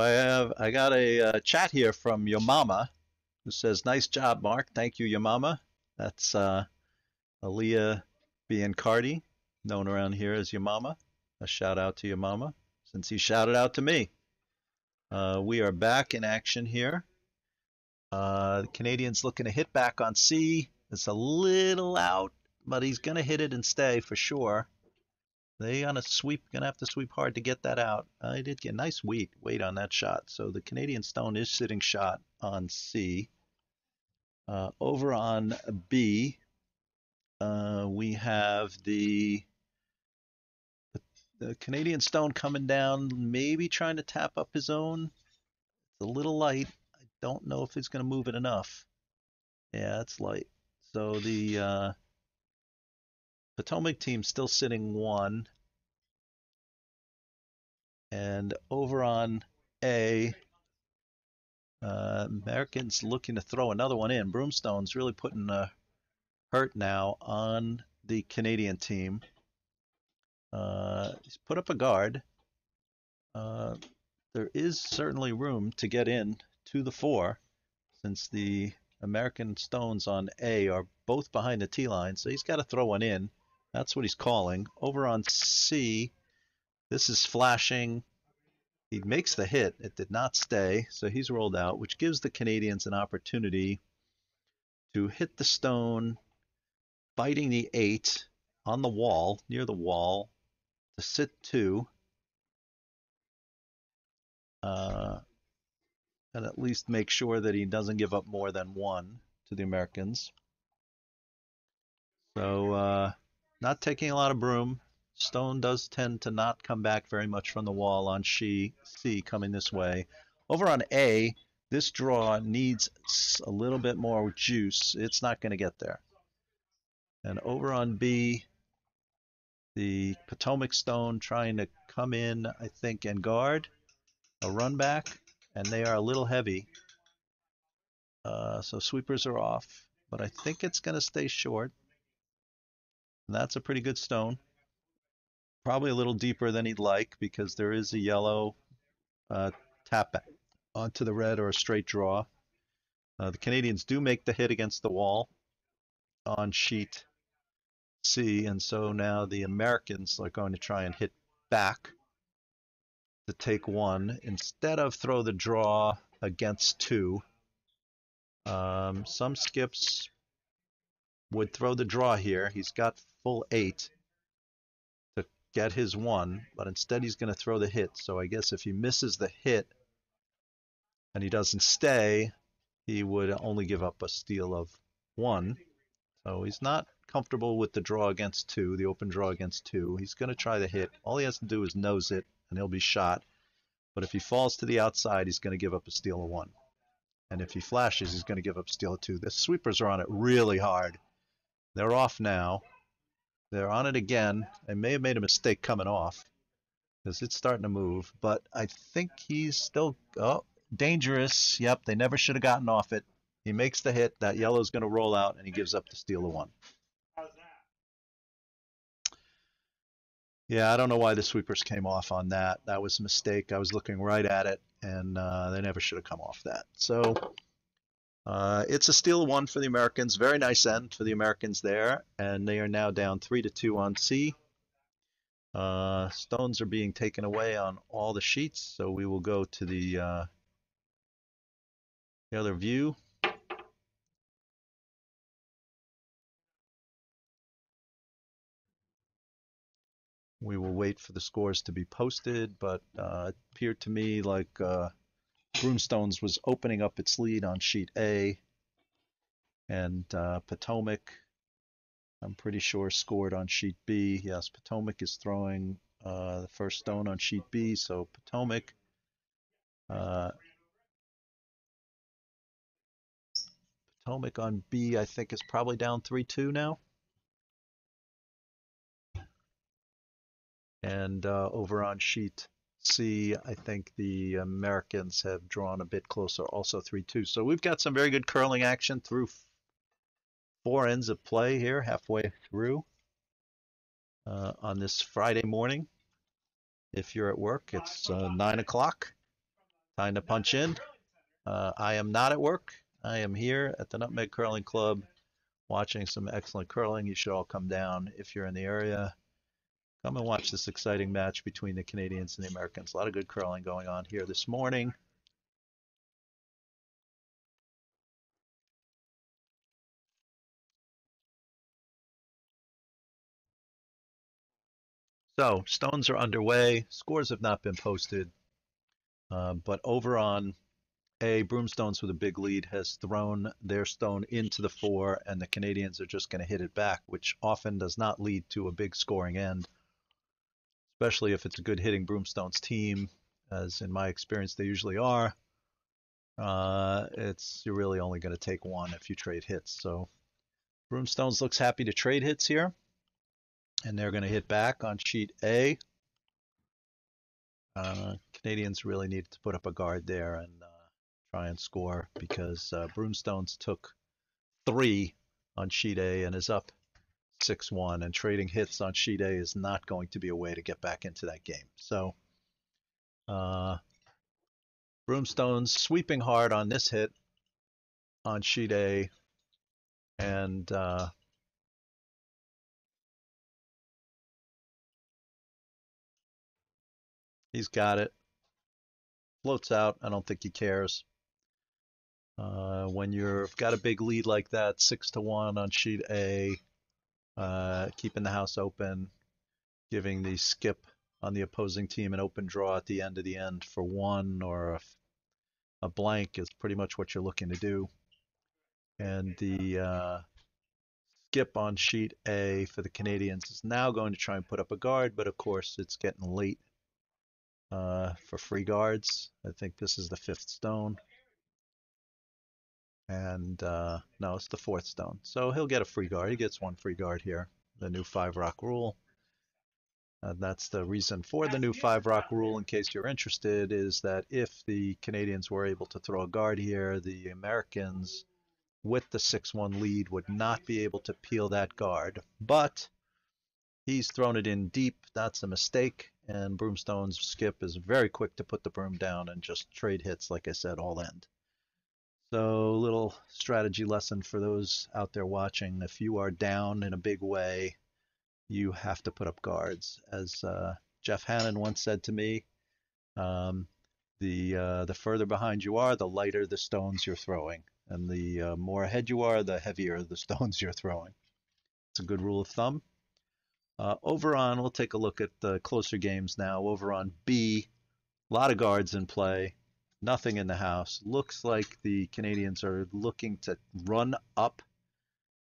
I got a chat here from your mama who says, "Nice job, Mark. Thank you, your mama." That's Aaliyah Biancardi, known around here as your mama. A shout out to your mama, since he shouted out to me. We are back in action here. The Canadian's looking to hit back on C. It's a little out, but he's going to hit it and stay for sure. They gonna have to sweep hard to get that out. I did get nice weight on that shot. So the Canadian stone is sitting shot on C. Over on B, we have the Canadian stone coming down, maybe trying to tap up his own. It's a little light. I don't know if he's going to move it enough. Yeah, it's light. So the Potomac team still sitting 1. And over on A, Americans looking to throw another one in. Broomstone's really putting a hurt now on the Canadian team. He's put up a guard. There is certainly room to get in to the 4, since the American stones on A are both behind the tee line, so he's got to throw one in. That's what he's calling. Over on C, this is flashing. He makes the hit. It did not stay, so he's rolled out, which gives the Canadians an opportunity to hit the stone, biting the 8 on the wall, near the wall, to sit 2, and at least make sure that he doesn't give up more than 1 to the Americans. So not taking a lot of broom. Stone does tend to not come back very much from the wall on C coming this way. Over on A, this draw needs a little bit more juice. It's not going to get there. And over on B, the Potomac stone trying to come in, I think, and guard a run back, and they are a little heavy. So sweepers are off, but I think it's going to stay short. And that's a pretty good stone. Probably a little deeper than he'd like, because there is a yellow tap back onto the red or a straight draw. The Canadians do make the hit against the wall on sheet C, and so now the Americans are going to try and hit back to take one instead of throw the draw against two. Some skips would throw the draw here. He's got full eight to get his one, but instead he's going to throw the hit. So I guess if he misses the hit and he doesn't stay, he would only give up a steal of one. So he's not comfortable with the draw against two, the open draw against two. He's going to try the hit. All he has to do is nose it, and he'll be shot. But if he falls to the outside, he's going to give up a steal of one. And if he flashes, he's going to give up a steal of two. The sweepers are on it really hard. They're off now. They're on it again. They may have made a mistake coming off because it's starting to move. But I think he's still dangerous. Yep, they never should have gotten off it. He makes the hit. That yellow's going to roll out, and he gives up the steal of one. How's that? Yeah, I don't know why the sweepers came off on that. That was a mistake. I was looking right at it, and they never should have come off that. So it's a steal of one for the Americans. Very nice end for the Americans there, and they are now down 3-2 on C. Stones are being taken away on all the sheets, so we will go to the other view. We will wait for the scores to be posted, but it appeared to me like Broomstones was opening up its lead on sheet A, and Potomac, I'm pretty sure, scored on sheet B. Yes, Potomac is throwing the first stone on sheet B, so Potomac uh, Potomac on B, I think, is probably down 3-2 now. And over on sheet C, I think the Americans have drawn a bit closer, also 3-2. So we've got some very good curling action through four ends of play here, halfway through on this Friday morning. If you're at work, it's 9 o'clock. Time to punch in. I am not at work. I am here at the Nutmeg Curling Club watching some excellent curling. You should all come down if you're in the area. Come and watch this exciting match between the Canadians and the Americans. A lot of good curling going on here this morning. So, stones are underway. Scores have not been posted. But over on A, Broomstones with a big lead has thrown their stone into the four, and the Canadians are just going to hit it back, which often does not lead to a big scoring end, especially if it's a good hitting Broomstones team, as in my experience they usually are. You're really only going to take one if you trade hits. So Broomstones looks happy to trade hits here, and they're going to hit back on sheet A. Canadians really need to put up a guard there and try and score because Broomstones took 3 on sheet A and is up 6-1, and trading hits on sheet A is not going to be a way to get back into that game. So Broomstones sweeping hard on this hit on sheet A, and he's got it. Floats out. I don't think he cares. When you've got a big lead like that, 6-1 on sheet A, keeping the house open, giving the skip on the opposing team an open draw at the end of the end for one or a blank is pretty much what you're looking to do. And the skip on sheet A for the Canadians is now going to try and put up a guard, but of course it's getting late for free guards. I think this is the 5th stone. And no, it's the 4th stone. So he'll get a free guard. He gets one free guard here. The new 5-rock rule. That's the reason for the new 5-rock rule, in case you're interested, is that if the Canadians were able to throw a guard here, the Americans, with the 6-1 lead, would not be able to peel that guard. But he's thrown it in deep. That's a mistake. And Broomstone's skip is very quick to put the broom down and just trade hits, like I said, all end. So, little strategy lesson for those out there watching. If you are down in a big way, you have to put up guards. As Jeff Hannon once said to me, Um, the further behind you are, the lighter the stones you're throwing, and the more ahead you are, the heavier the stones you're throwing. It's a good rule of thumb. Over on, we'll take a look at the closer games now. Over on B, a lot of guards in play, nothing in the house. Looks like the Canadians are looking to run up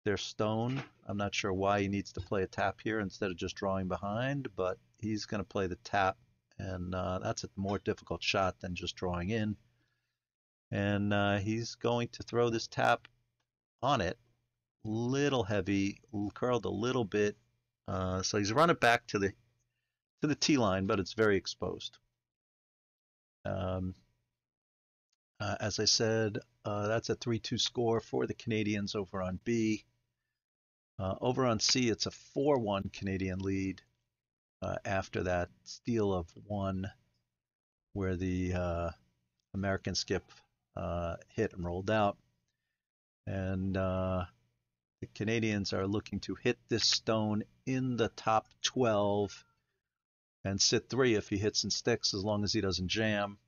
their stone. I'm not sure why he needs to play a tap here instead of just drawing behind, but he's going to play the tap, and that's a more difficult shot than just drawing in. And he's going to throw this tap on it, little heavy, curled a little bit. So he's run it back to the tee line, but it's very exposed. Um, as I said, that's a 3-2 score for the Canadians over on B. Over on C, it's a 4-1 Canadian lead after that steal of one where the American skip hit and rolled out. And the Canadians are looking to hit this stone in the top 12 and sit 3 if he hits and sticks, as long as he doesn't jam.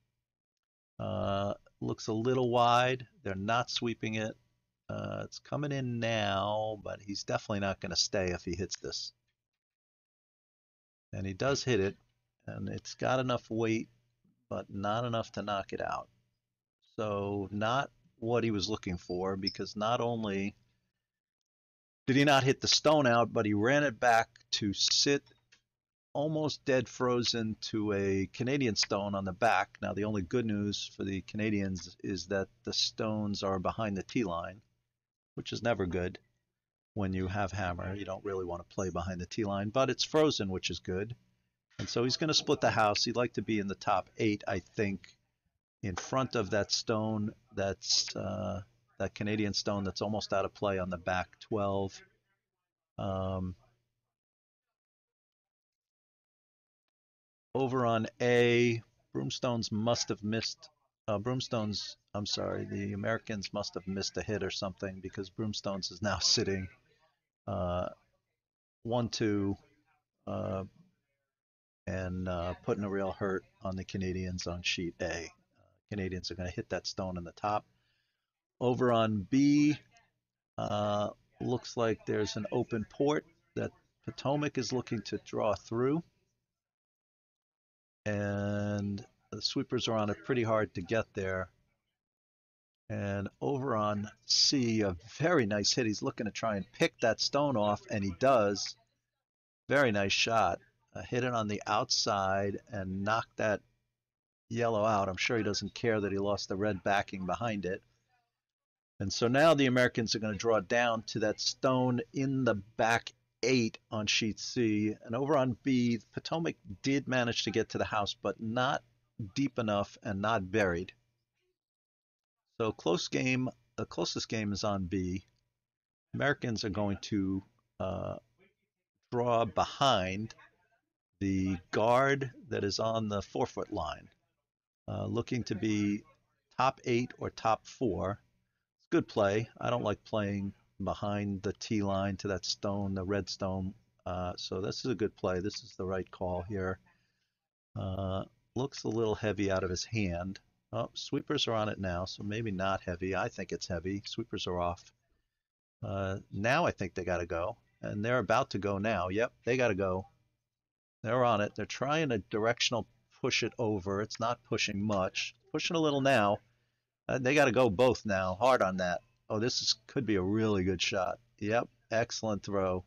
Looks a little wide. They're not sweeping it. It's coming in now, but he's definitely not going to stay if he hits this. And he does hit it, and it's got enough weight, but not enough to knock it out. So not what he was looking for, because not only did he not hit the stone out, but he ran it back to sit almost dead frozen to a Canadian stone on the back. Now, the only good news for the Canadians is that the stones are behind the tee line, which is never good when you have hammer. You don't really want to play behind the tee line, but it's frozen, which is good. And so he's going to split the house. He'd like to be in the top 8, I think, in front of that stone. That's that Canadian stone that's almost out of play on the back 12. Over on A, Broomstones must have missed. Broomstones, I'm sorry, the Americans must have missed a hit or something, because Broomstones is now sitting 1-2 and putting a real hurt on the Canadians on sheet A. Canadians are going to hit that stone in the top. Over on B, looks like there's an open port that Potomac is looking to draw through. And the sweepers are on it pretty hard to get there. And over on C, a very nice hit. He's looking to try and pick that stone off, and he does. Very nice shot. Hit it on the outside and knock that yellow out. I'm sure he doesn't care that he lost the red backing behind it. And so now the Americans are going to draw down to that stone in the back 8 on sheet C. And over on B, Potomac did manage to get to the house, but not deep enough and not buried. So close game. The closest game is on B. Americans are going to draw behind the guard that is on the 4-foot line, looking to be top 8 or top 4. It's good play. I don't like playing behind the tee line to that stone, the red stone. So this is a good play. This is the right call here. Looks a little heavy out of his hand. Oh, sweepers are on it now, so maybe not heavy. I think it's heavy. Sweepers are off. Now I think they got to go, and they're about to go now. Yep, they got to go. They're on it. They're trying a directional push it over. It's not pushing much. Pushing a little now. They got to go both now. Hard on that. Oh, could be a really good shot. Yep, excellent throw.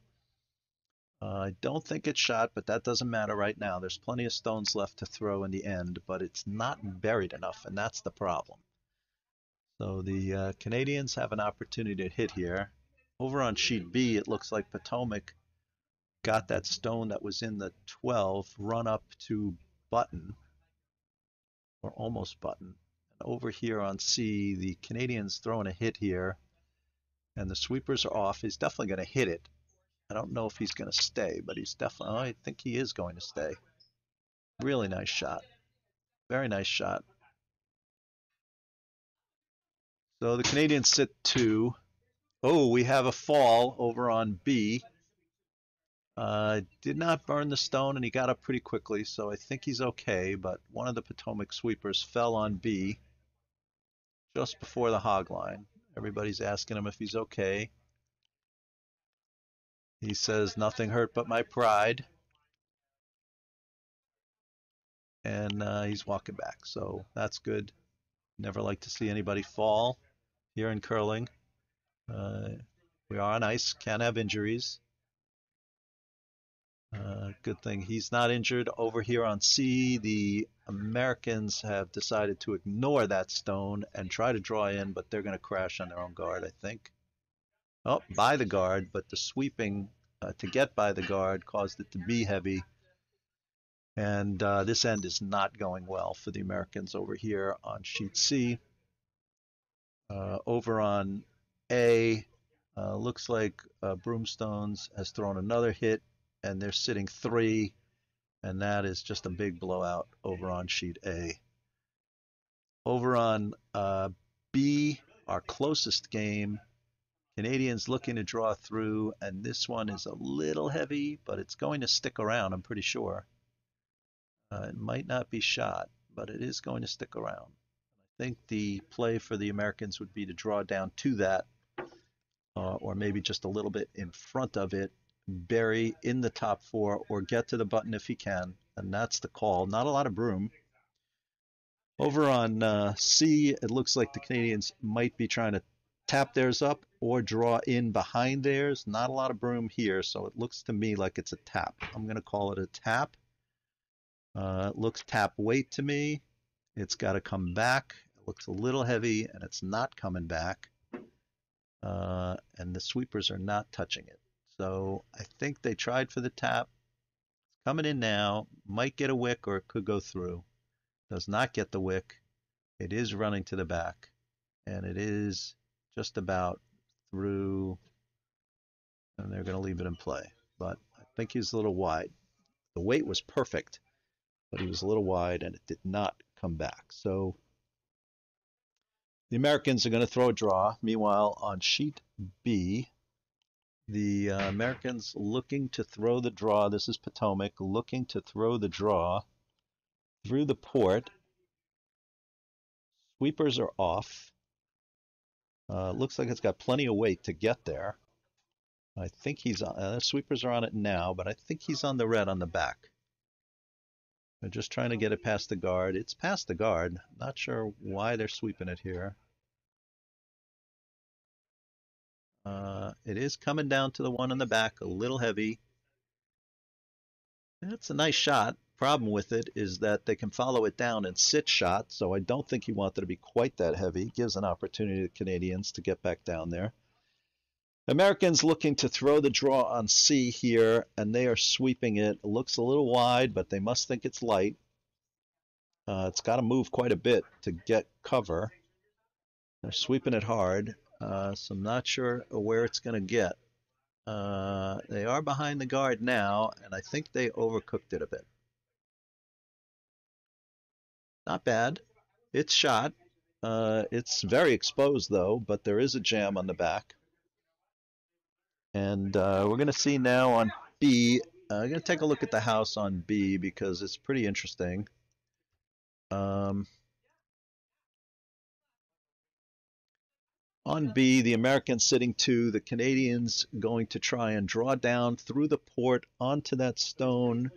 I don't think it's shot, but that doesn't matter right now. There's plenty of stones left to throw in the end, but it's not buried enough, and that's the problem. So the Canadians have an opportunity to hit here. Over on sheet B, it looks like Potomac got that stone that was in the 12 run up to button, or almost button. And over here on C, the Canadians throwing a hit here, and the sweepers are off. He's definitely going to hit it. I don't know if he's going to stay, but he's definitely, I think he is going to stay. Really nice shot. Very nice shot. So the Canadians sit 2. Oh, we have a fall over on B. Did not burn the stone, and he got up pretty quickly, so I think he's okay. But one of the Potomac sweepers fell on B just before the hog line. Everybody's asking him if he's okay. He says, "Nothing hurt but my pride," and he's walking back. So that's good. Never like to see anybody fall here in curling. Uh, we are on ice, can't have injuries. Good thing he's not injured. Over here on C, the Americans have decided to ignore that stone and try to draw in, but they're going to crash on their own guard, I think. Oh, by the guard, but the sweeping to get by the guard caused it to be heavy. And this end is not going well for the Americans over here on sheet C. Over on A, looks like Broomstones has thrown another hit, and they're sitting 3, and that is just a big blowout over on sheet A. Over on B, our closest game, Canadians looking to draw through, and this one is a little heavy, but it's going to stick around, I'm pretty sure. It might not be shot, but it is going to stick around. I think the play for the Americans would be to draw down to that, or maybe just a little bit in front of it, bury in the top 4, or get to the button if he can, and that's the call. Not a lot of broom. Over on C, it looks like the Canadians might be trying to tap theirs up or draw in behind theirs. Not a lot of broom here, so it looks to me like it's a tap. I'm going to call it a tap. It looks tap weight to me. It's got to come back. It looks a little heavy, and it's not coming back. And the sweepers are not touching it. So I think they tried for the tap. It's coming in now. Might get a wick, or it could go through. Does not get the wick. It is running to the back, and it is just about through, and they're going to leave it in play. But I think he's a little wide. The weight was perfect, but he was a little wide, and it did not come back. So the Americans are going to throw a draw. Meanwhile, on sheet B, the Americans looking to throw the draw. This is Potomac looking to throw the draw through the port. Sweepers are off. Looks like it's got plenty of weight to get there. I think he's on, sweepers are on it now, but I think he's on the red on the back. They're just trying to get it past the guard. It's past the guard. Not sure why they're sweeping it here. It is coming down to the one in the back, a little heavy. That's a nice shot. Problem with it is that they can follow it down and sit shot, so I don't think he wanted to be quite that heavy. Gives an opportunity to Canadians to get back down there. Americans looking to throw the draw on C here, and they are sweeping it. It looks a little wide, but they must think it's light. It's got to move quite a bit to get cover. They're sweeping it hard, so I'm not sure where it's going to get. They are behind the guard now, and I think they overcooked it a bit. Not bad. It's shot. It's very exposed, though, but there is a jam on the back. And we're going to see now on B. I'm going to take a look at the house on B because it's pretty interesting. On B, the Americans sitting 2, the Canadians going to try and draw down through the port onto that stone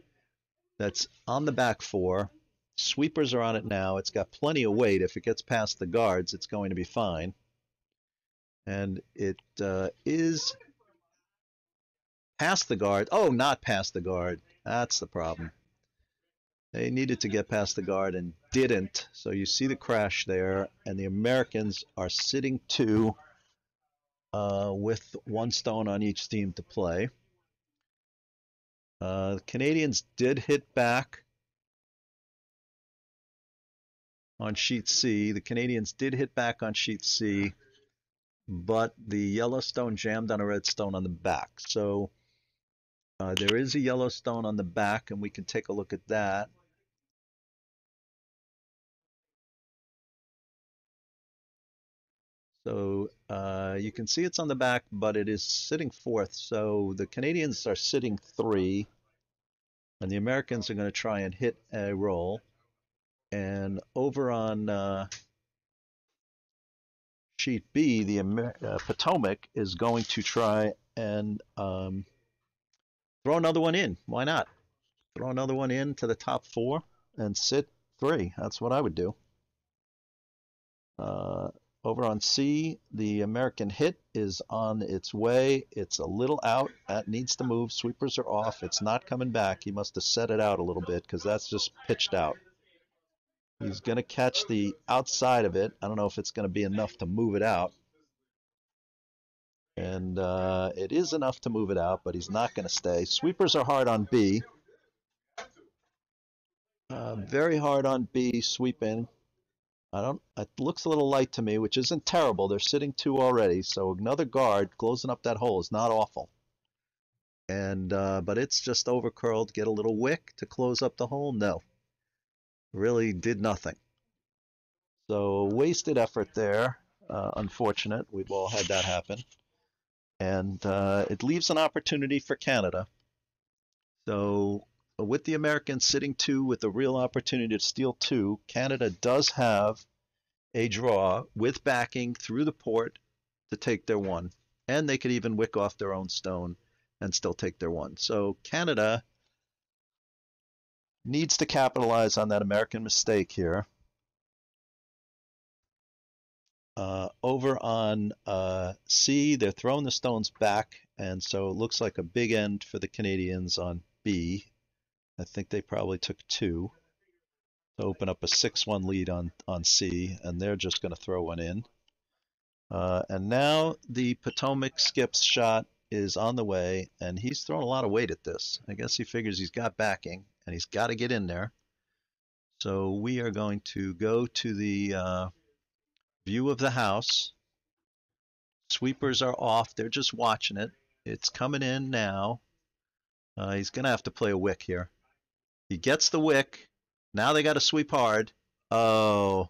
that's on the back 4. Sweepers are on it now. It's got plenty of weight. If it gets past the guards, it's going to be fine. And it is past the guard. Oh, not past the guard. That's the problem. They needed to get past the guard and didn't. So you see the crash there, and the Americans are sitting 2 with 1 stone on each team to play. The Canadians did hit back on sheet C. The Canadians did hit back on sheet C, but the yellow stone jammed on a red stone on the back. So there is a yellow stone on the back, and we can take a look at that. So you can see it's on the back, but it is sitting fourth. So the Canadians are sitting three, and the Americans are going to try and hit a roll. And over on sheet B, the Potomac is going to try and throw another one in. Why not? Throw another one in to the top four and sit three. That's what I would do. Uh, Over on C, the American hit is on its way. It's a little out. That needs to move. Sweepers are off. It's not coming back. He must have set it out a little bit because that's just pitched out. He's going to catch the outside of it. I don't know if it's going to be enough to move it out. And it is enough to move it out, but he's not going to stay. Sweepers are hard on B. Very hard on B, sweeping. I don't, it looks a little light to me, which isn't terrible. They're sitting two already, so another guard closing up that hole is not awful. And, but it's just overcurled. Get a little wick to close up the hole? No. Really did nothing. So wasted effort there. Unfortunate. We've all had that happen. And it leaves an opportunity for Canada. So with the Americans sitting two with a real opportunity to steal two, Canada does have a draw with backing through the port to take their one. And they could even wick off their own stone and still take their one. So Canada needs to capitalize on that American mistake here. Over on C, they're throwing the stones back, and so it looks like a big end for the Canadians on B. I think they probably took two to open up a 6-1 lead on C, and they're just going to throw one in. And now the Potomac skips shot is on the way, and he's throwing a lot of weight at this. I guess he figures he's got backing, and he's got to get in there. So we are going to go to the view of the house. Sweepers are off. They're just watching it. It's coming in now. He's going to have to play a wick here. He gets the wick. Now they got to sweep hard. Oh,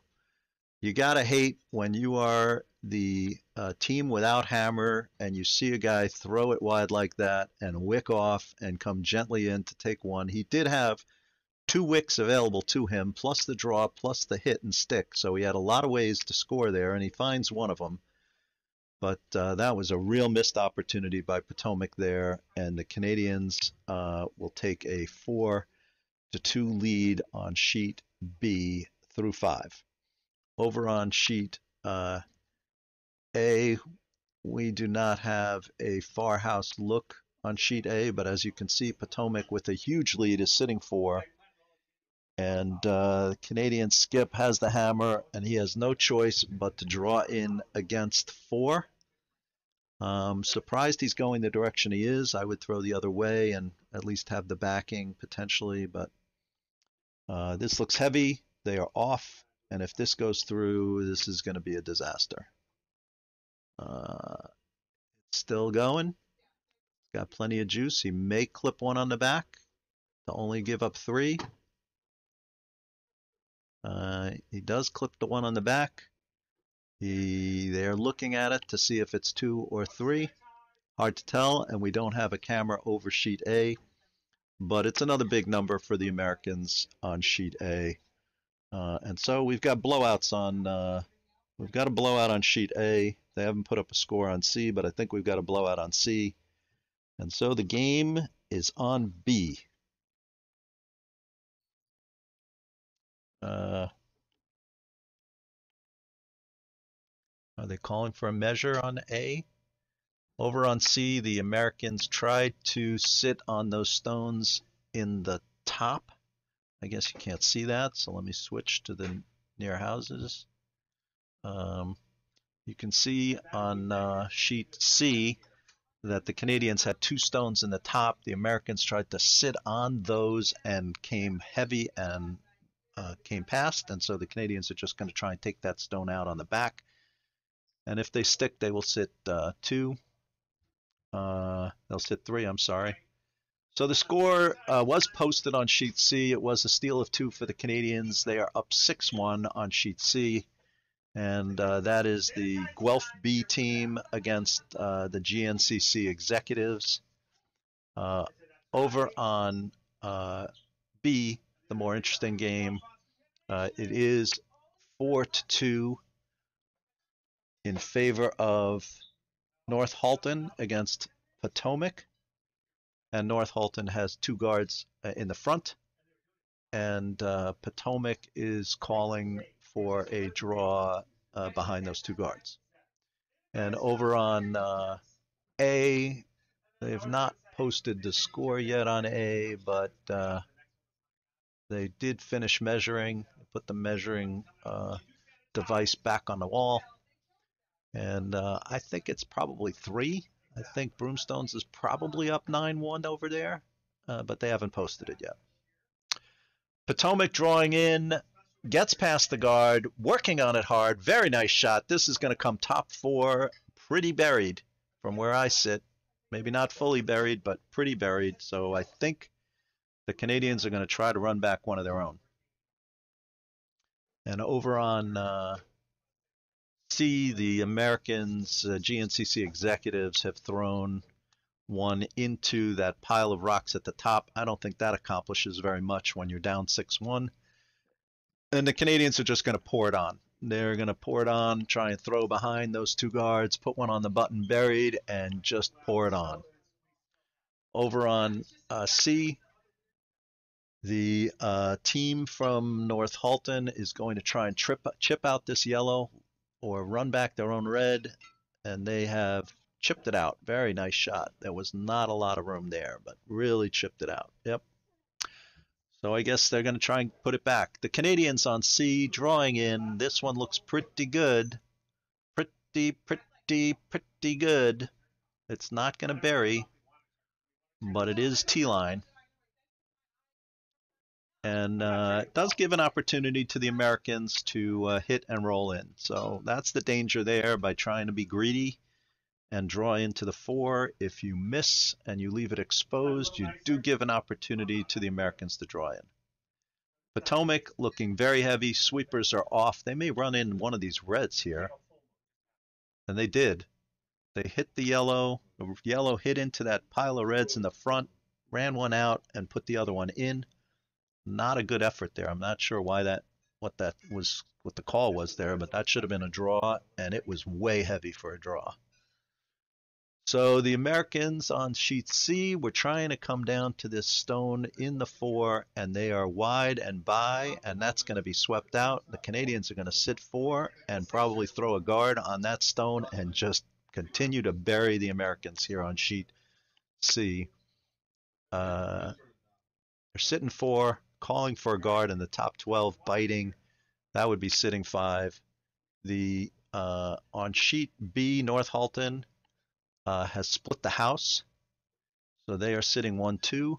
you got to hate when you are the team without hammer and you see a guy throw it wide like that and wick off and come gently in to take one. He did have two wicks available to him, plus the draw, plus the hit and stick. So he had a lot of ways to score there, and he finds one of them. But that was a real missed opportunity by Potomac there, and the Canadians will take a 4-2 lead on sheet B through 5. Over on sheet A, we do not have a far house look on sheet A, but as you can see, Potomac with a huge lead is sitting 4. And Canadian Skip has the hammer, and he has no choice but to draw in against 4. Surprised he's going the direction he is. I would throw the other way and at least have the backing potentially, but this looks heavy. They are off, and if this goes through, this is going to be a disaster. It's still going. Got plenty of juice. He may clip one on the back to only give up 3. He does clip the one on the back. They're looking at it to see if it's 2 or 3. Hard to tell, and we don't have a camera over sheet A, but it's another big number for the Americans on sheet A. And so we've got blowouts on, we've got a blowout on sheet A. They haven't put up a score on C, but I think we've got a blowout on C. And so the game is on B. Are they calling for a measure on A? Over on C, the Americans tried to sit on those stones in the top. I guess you can't see that, so let me switch to the near houses. You can see on sheet C that the Canadians had 2 stones in the top. The Americans tried to sit on those and came heavy and came past, and so the Canadians are just going to try and take that stone out on the back. And if they stick, they will sit 2. They'll sit 3, I'm sorry. So the score was posted on sheet C. It was a steal of 2 for the Canadians. They are up 6-1 on sheet C. and that is the Guelph B team against the GNCC executives. Over on B, the more interesting game, it is 4-2 in favor of North Halton against Potomac, and North Halton has two guards in the front, and Potomac is calling for a draw behind those two guards. And over on A, they have not posted the score yet on A, but they did finish measuring, put the measuring device back on the wall, and I think it's probably 3. I think Broomstones is probably up 9-1 over there, but they haven't posted it yet. Potomac drawing in, gets past the guard, working on it hard. Very nice shot. This is going to come top 4, pretty buried from where I sit. Maybe not fully buried, but pretty buried. So I think the Canadians are going to try to run back one of their own. And over on C, the Americans, GNCC executives have thrown one into that pile of rocks at the top. I don't think that accomplishes very much when you're down 6-1. And the Canadians are just going to pour it on. They're going to pour it on, try and throw behind those two guards, put one on the button buried, and just pour it on. Over on C, the team from North Halton is going to try and chip out this yellow or run back their own red, and they have chipped it out. Very nice shot. There was not a lot of room there, but really chipped it out. Yep. So I guess they're going to try and put it back. The Canadians on C drawing in. This one looks pretty good. Pretty good. It's not going to bury, but it is T-line. And it does give an opportunity to the Americans to hit and roll in. So that's the danger there by trying to be greedy and draw into the 4. If you miss and you leave it exposed, you do give an opportunity to the Americans to draw in. Potomac looking very heavy. Sweepers are off. They may run in one of these reds here. And they did. They hit the yellow. The yellow hit into that pile of reds in the front, ran one out, and put the other one in. Not a good effort there. I'm not sure why what the call was there, but that should have been a draw, and it was way heavy for a draw. So the Americans on sheet C were trying to come down to this stone in the 4, and they are wide and by, and that's going to be swept out. The Canadians are going to sit 4 and probably throw a guard on that stone and just continue to bury the Americans here on sheet C. They're sitting 4, calling for a guard in the top 12, biting. That would be sitting 5. The on sheet B, North Halton has split the house. So they are sitting 1-2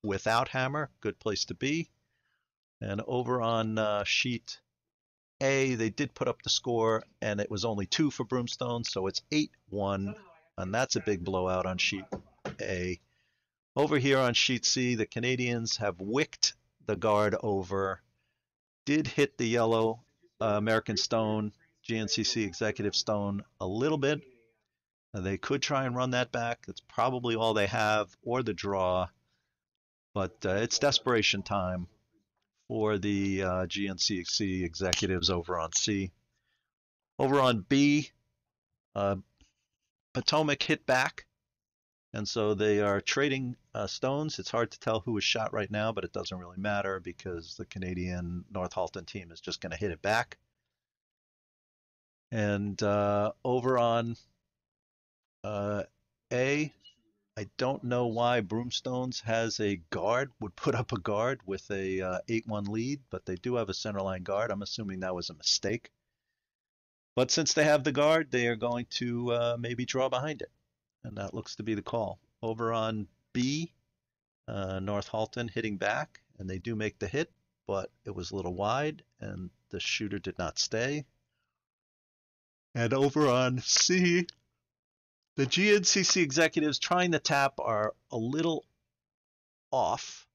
without hammer. Good place to be. And over on sheet A, they did put up the score, and it was only 2 for Broomstone, so it's 8-1, and that's a big blowout on sheet A. Over here on sheet C, the Canadians have wicked the guard over, did hit the yellow American stone, GNCC executive stone a little bit. They could try and run that back. That's probably all they have, or the draw. But it's desperation time for the GNCC executives over on C. Over on B, Potomac hit back, and so they are trading stones. It's hard to tell who is shot right now, but it doesn't really matter because the Canadian North Halton team is just going to hit it back. And over on A, I don't know why Broomstones has a guard, would put up a guard with a 8-1 lead, but they do have a centerline guard. I'm assuming that was a mistake. But since they have the guard, they are going to maybe draw behind it. And that looks to be the call. Over on B, North Halton hitting back, and they do make the hit, but it was a little wide, and the shooter did not stay. And over on C, the GNCC executives trying to tap are a little off.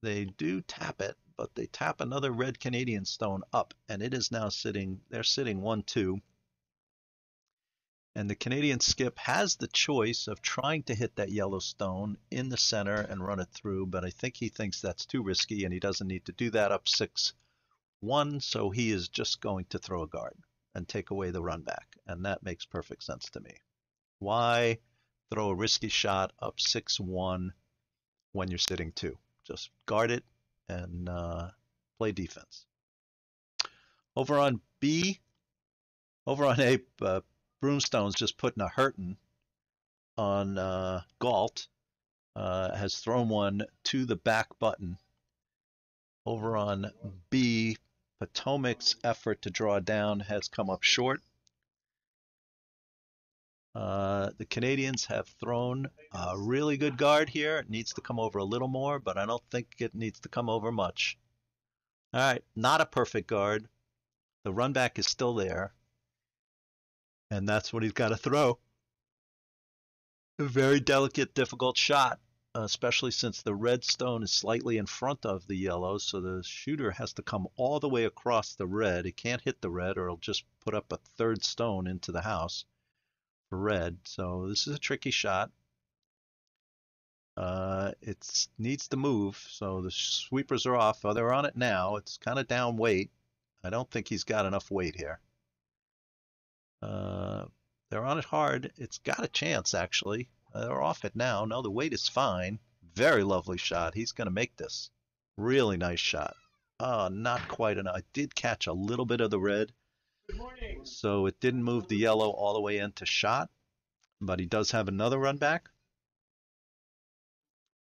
They do tap it, but they tap another red Canadian stone up, and it is now sitting, they're sitting 1-2. And the Canadian skip has the choice of trying to hit that yellow stone in the center and run it through, but I think he thinks that's too risky and he doesn't need to do that up 6-1, so he is just going to throw a guard and take away the run back, and that makes perfect sense to me. Why throw a risky shot up 6-1 when you're sitting 2? Just guard it and play defense. Over on B, over on A, Broomstone's just putting a hurtin' on Galt. Has thrown one to the back button. Over on B, Potomac's effort to draw down has come up short. The Canadians have thrown a really good guard here. It needs to come over a little more, but I don't think it needs to come over much. All right, not a perfect guard. The run back is still there, and that's what he's got to throw. A very delicate, difficult shot, especially since the red stone is slightly in front of the yellow, so the shooter has to come all the way across the red. He can't hit the red, or he'll just put up a third stone into the house for red. So this is a tricky shot. It needs to move, so the sweepers are off. Oh, they're on it now. It's kind of down weight. I don't think he's got enough weight here. They're on it hard. It's got a chance, actually. They're off it now. No, the weight is fine. Very lovely shot. He's going to make this. Really nice shot. Oh, not quite enough. I did catch a little bit of the red, so it didn't move the yellow all the way into shot, but he does have another run back.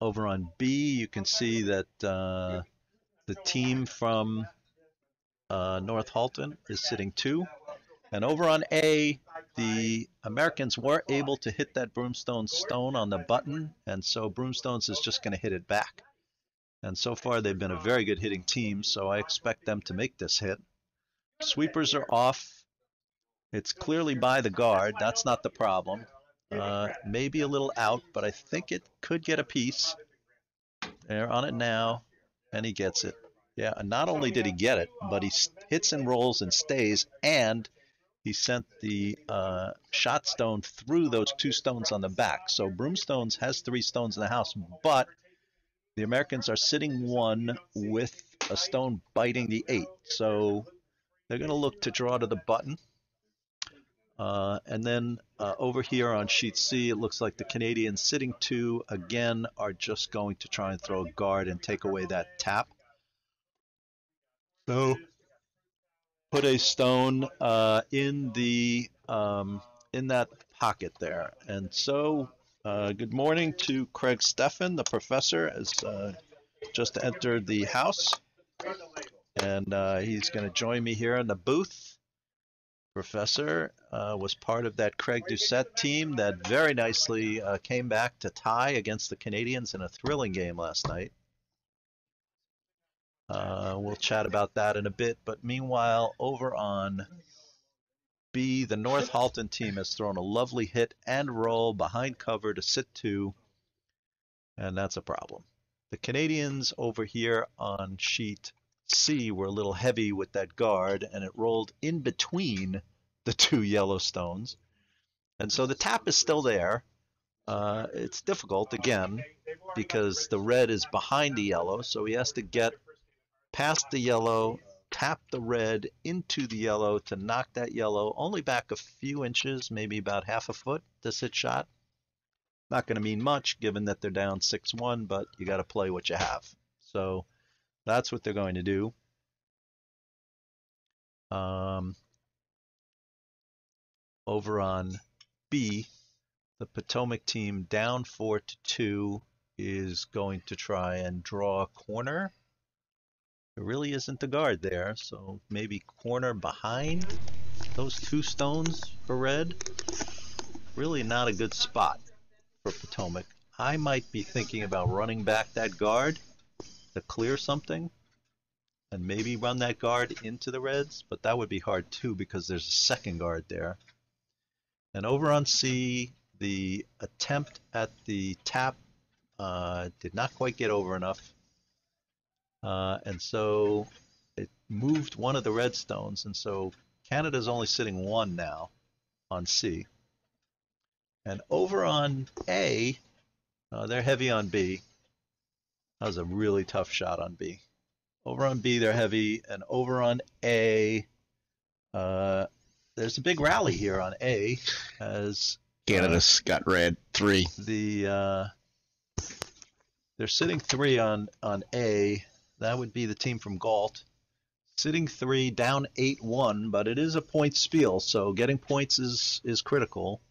Over on B, you can see that the team from North Halton is sitting 2. And over on A, the Americans were able to hit that Broomstone stone on the button, and so Broomstones is just going to hit it back. And so far, they've been a very good hitting team, so I expect them to make this hit. Sweepers are off. It's clearly by the guard. That's not the problem. Maybe a little out, but I think it could get a piece. They're on it now, and he gets it. Yeah, and not only did he get it, but he hits and rolls and stays, and he sent the shot stone through those 2 stones on the back. So Broomstones has 3 stones in the house, but the Americans are sitting 1 with a stone biting the 8. So they're going to look to draw to the button. And then over here on sheet C, it looks like the Canadians sitting 2 again are just going to try and throw a guard and take away that tap. So put a stone in that pocket there. And so good morning to Craig Steffen, the professor, has just entered the house, and he's going to join me here in the booth. Professor was part of that Craig Doucette team that very nicely came back to tie against the Canadians in a thrilling game last night. We'll chat about that in a bit, but meanwhile, over on B, the North Halton team has thrown a lovely hit and roll behind cover to sit 2, and that's a problem. The Canadians over here on sheet C were a little heavy with that guard, and it rolled in between the 2 yellow stones. And so the tap is still there. It's difficult, again, because the red is behind the yellow, so he has to get past the yellow, tap the red into the yellow to knock that yellow only back a few inches, maybe about half a foot to sit shot. Not going to mean much given that they're down 6-1, but you got to play what you have. So that's what they're going to do. Over on B, the Potomac team down 4-2 is going to try and draw a corner. There really isn't a guard there, so maybe corner behind those 2 stones for red. Really not a good spot for Potomac. I might be thinking about running back that guard to clear something and maybe run that guard into the reds, but that would be hard too because there's a second guard there. And over on C, the attempt at the tap did not quite get over enough. And so it moved one of the red stones, and so Canada's only sitting one now on C. And over on A, they're heavy on B. That was a really tough shot on B. Over on B, they're heavy, and over on A, uh, there's a big rally here on A, as Canada's got red 3. They're sitting 3 on A. That would be the team from Galt. Sitting 3, down 8-1, but it is a point spiel, so getting points is critical.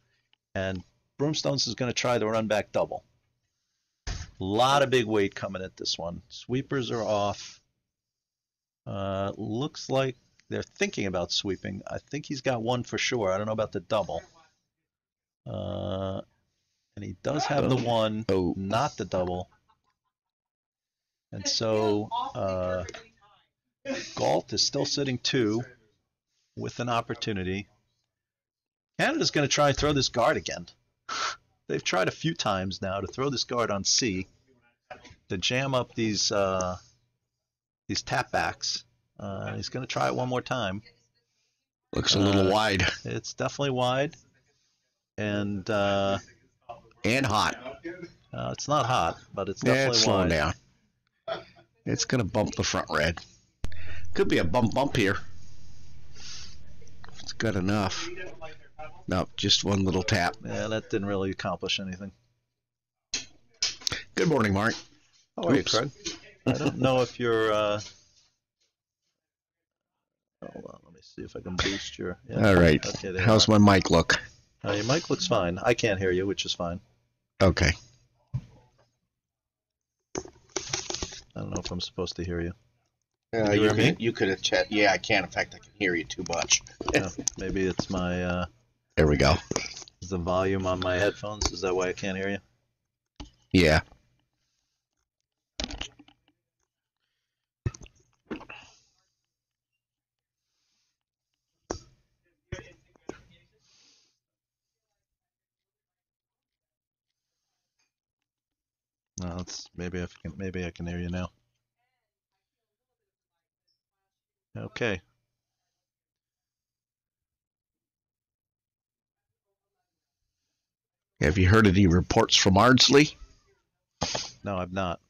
And Broomstones is going to try the run back double. A lot of big weight coming at this one. Sweepers are off. Looks like they're thinking about sweeping. I think he's got one for sure. I don't know about the double. And he does have the one, not the double. And so Galt is still sitting 2 with an opportunity. Canada's going to try and throw this guard again. They've tried a few times now to throw this guard on C to jam up these tap backs. He's going to try it one more time. Looks a little wide. It's definitely wide. And hot. It's not hot, but it's definitely it's slowing wide. down. It's going to bump the front red. Could be a bump here. It's good enough. Nope, just one little tap. Yeah, that didn't really accomplish anything. Good morning, Mark. How are you, Craig? I don't know if you're... Hold on, let me see if I can boost your... Yeah. All right. Okay, how's my mic look? Your mic looks fine. I can't hear you, which is fine. Okay. I don't know if I'm supposed to hear you. You could have chat. Yeah, I can. In fact, I can hear you too much. Yeah, maybe it's my... There we go. Is the volume on my headphones? Is that why I can't hear you? Yeah. No, maybe I can hear you now. Okay. Have you heard any reports from Ardsley? No, I've not.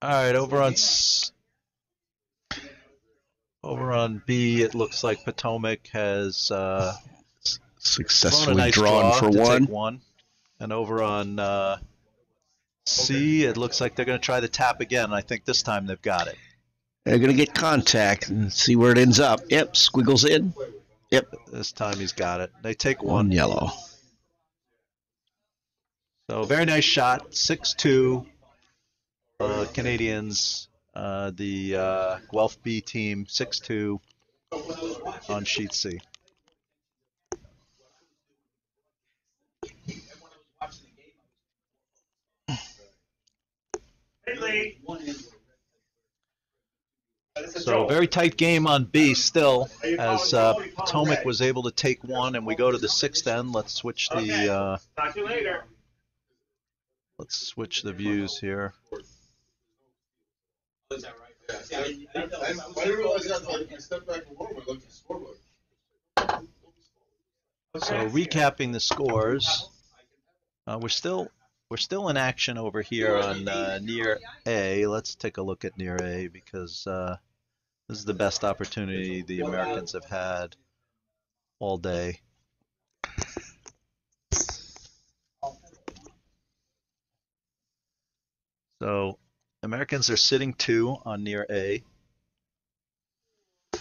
All right, over on B, it looks like Potomac has successfully nice drawn for one. One. And over on C, it looks like they're going to try the tap again. I think this time they've got it. They're going to get contact and see where it ends up. Yep, squiggles in. Yep. This time he's got it. They take one yellow. So very nice shot. 6-2. Canadians, the Guelph B team, 6-2 on sheet C. So very tight game on B still, as Potomac was able to take one, and we go to the 6th end. Let's switch the views here. So recapping the scores, we're still in action over here on near A. Let's take a look at near A, because this is the best opportunity the Americans have had all day. So Americans are sitting 2 on near A,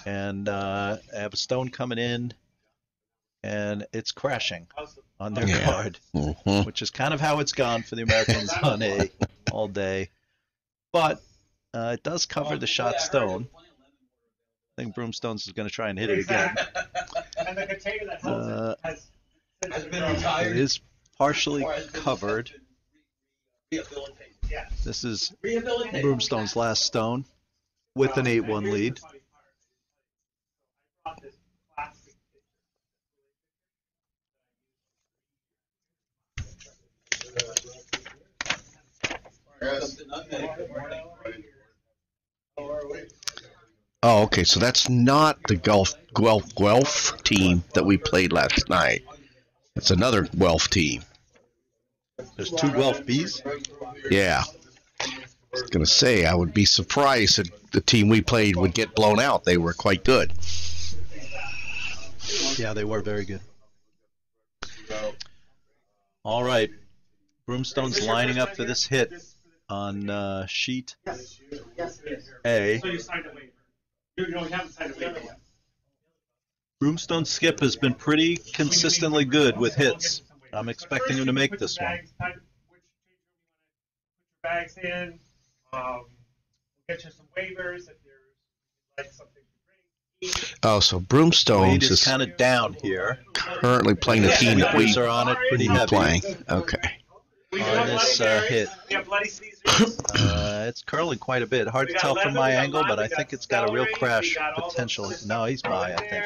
and I have a stone coming in, and it's crashing on their card, which is kind of how it's gone for the Americans on A all day. But it does cover the shot stone. I think Broomstones is going to try and hit it again. It is partially covered. This is Broomstone's last stone with an 8-1 lead. Oh, okay. So that's not the Guelph team that we played last night. It's another Guelph team. There's 2 Guelph Bees. Yeah. I was going to say, I would be surprised if the team we played would get blown out. They were quite good. Yeah, they were very good. All right. Broomstone's lining up for this hit on sheet A. So you signed a waiver. You haven't signed a waiver yet. Broomstone Skip has been pretty consistently good with hits. I'm expecting him to make this one. Put your bags in. We'll get you some waivers if there's like something to drink. Oh, so Broomstones Wade is is kind of down here. currently playing the team that we Sweepers are on it pretty were heavy playing. Okay. on this hit. We have Bloody Caesars. It's curling quite a bit. Hard to tell from my angle, but I think it's got a real crash potential. No, he's by, I think.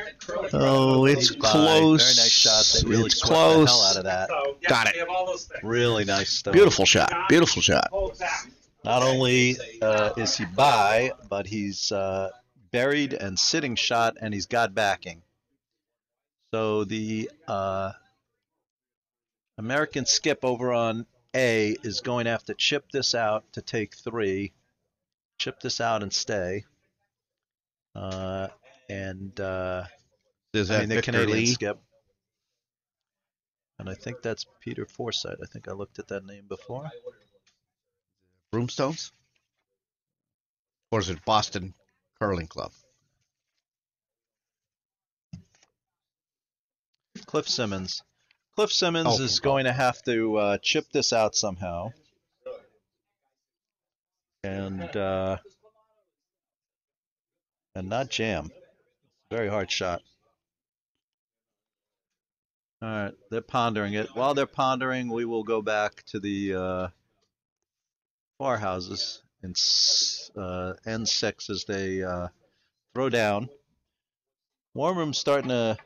Oh, it's He's by. close. Very nice shot. They really It's swept close. the hell out of that. So, yeah, Got it. We have all those things. Really nice stuff. Beautiful shot. Beautiful shot. Hold back. Not only is he by, but he's buried and sitting shot, and he's got backing. So the American Skip over on A is going to have to chip this out to take 3. Chip this out and stay. Is I that mean, the Victor Canadian Lee? Skip. And I think that's Peter Forsyth. I think I looked at that name before. Broomstones? Or is it Boston Curling Club? Cliff Simmons. Cliff Simmons Oh. is going to have to chip this out somehow. And not jam. Very hard shot. All right, they're pondering it. While they're pondering, we will go back to the far houses in N6 as they throw down. Warm room's starting to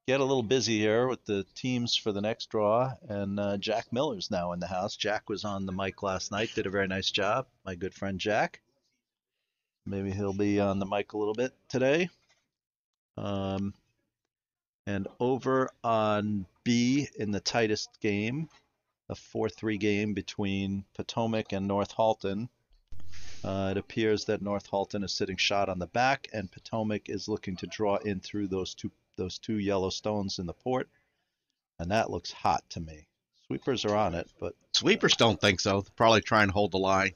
get a little busy here with the teams for the next draw, and Jack Miller's now in the house. Jack was on the mic last night, did a very nice job. My good friend Jack. Maybe he'll be on the mic a little bit today. And over on B in the tightest game, a 4-3 game between Potomac and North Halton. It appears that North Halton is sitting shot on the back, and Potomac is looking to draw in through those two yellow stones in the port, and that looks hot to me. Sweepers are on it, but Sweepers don't think so. They'll probably try and hold the line.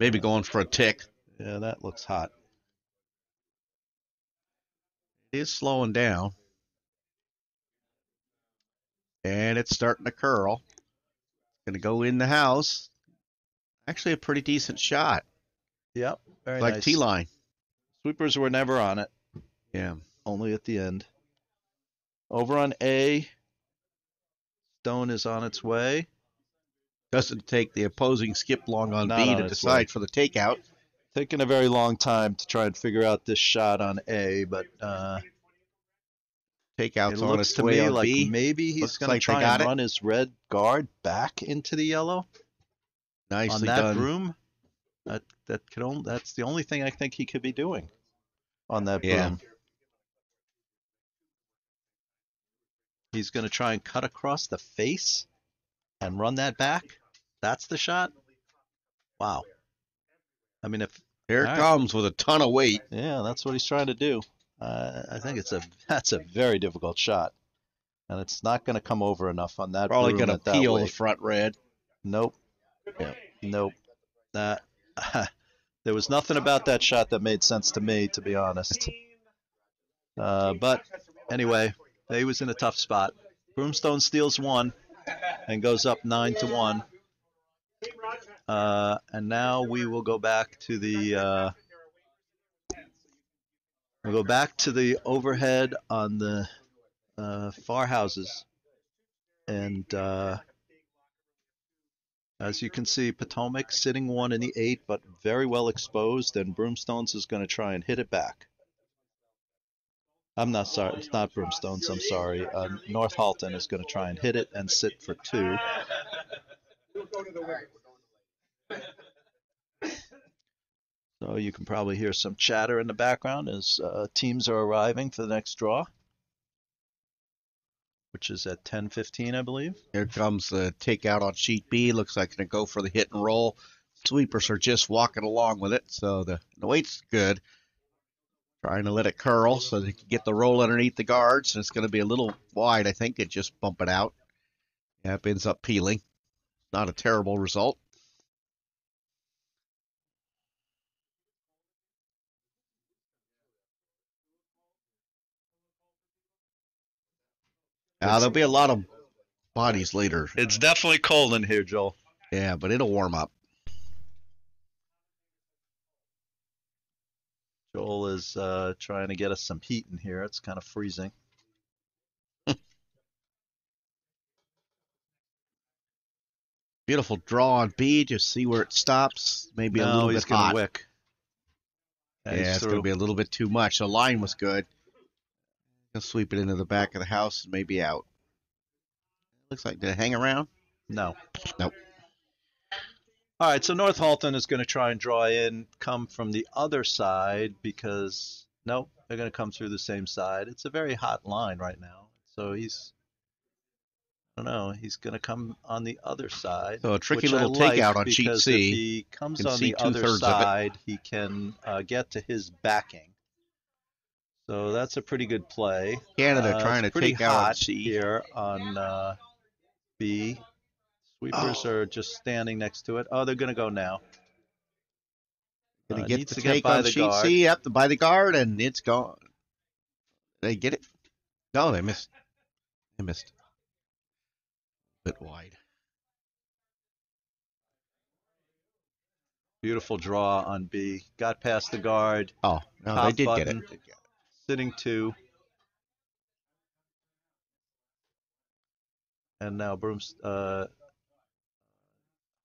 Maybe going for a tick. yeah, that looks hot. It is slowing down. And it's starting to curl. Going to go in the house. Actually, a pretty decent shot. Yep, very Like nice. T-line. Sweepers were never on it, Yeah. only at the end. Over on A, stone is on its way. Doesn't take the opposing skip long on Not B on to its decide way. for the takeout. Taking a very long time to try and figure out this shot on A, but Takeout's it on looks its to way me on like B. maybe he's Looks going to like they try got and it. run his red guard back into the yellow Nicely on that done. broom. That's the only thing I think he could be doing on that Yeah. broom. He's going to try and cut across the face and run that back. That's the shot. Wow. I mean, Here it All right. comes with a ton of weight. yeah, that's what he's trying to do. I think that's a very difficult shot, and it's not going to come over enough on that. Probably broom going to at that peel weight. the front red. Nope. Yeah. Nope. That there was nothing about that shot that made sense to me, to be honest. But anyway, he was in a tough spot. Broomstone steals 1 and goes up 9-1. And now we will go back to the overhead on the far houses, and as you can see, Potomac sitting 1 in the 8, but very well exposed, and Broomstones is going to try and hit it back. I'm not sorry, it's not Broomstones, I'm sorry. North Halton is going to try and hit it and sit for 2. So you can probably hear some chatter in the background as teams are arriving for the next draw, which is at 10:15, I believe. Here comes the takeout on sheet B. Looks like going to go for the hit and roll. Sweepers are just walking along with it, so the weight's good. Trying to let it curl so they can get the roll underneath the guards, and it's going to be a little wide, I think, and just bump it out. Yeah, it ends up peeling. Not a terrible result. There'll be a lot of bodies later. It's definitely cold in here, Joel. Yeah, but it'll warm up. Joel is trying to get us some heat in here. It's kind of freezing. Beautiful draw on B. Just see where it stops. Maybe a little he's bit gonna hot. wick. Yeah, it's going to be a little bit too much. The line was good. He'll sweep it into the back of the house and maybe out. Looks like, did it hang around? No. Nope. All right, so North Halton is going to try and draw in, come from the other side because, nope, they're going to come through the same side. It's a very hot line right now. So I don't know, he's going to come on the other side. So a tricky which little I like takeout on sheet because C. if he comes Can on see the other 2/3 of it. side, he can get to his backing. So that's a pretty good play. Canada trying to it's pretty take out on hot C. here on B. Sweepers are just standing next to it. Oh, they're going to go now. Going to get Needs the to get take by on the sheet guard. C up by the guard, and it's gone. They get it? No, they missed. They missed. A bit wide. Beautiful draw on B. Got past the guard. Oh, no, Top they did button. get it. Sitting 2. And now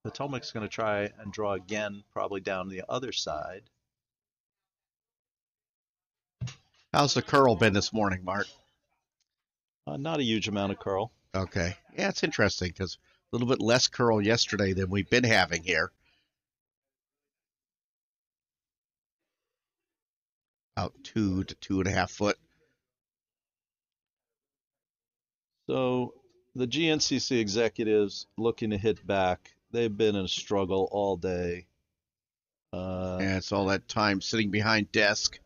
Potomac's going to try and draw again, probably down the other side. How's the curl been this morning, Mark? Not a huge amount of curl. Okay. Yeah, it's interesting because a little bit less curl yesterday than we've been having here. About 2 to 2.5 foot. So the GNCC executives looking to hit back. They've been in a struggle all day. Yeah, it's all that time sitting behind desk.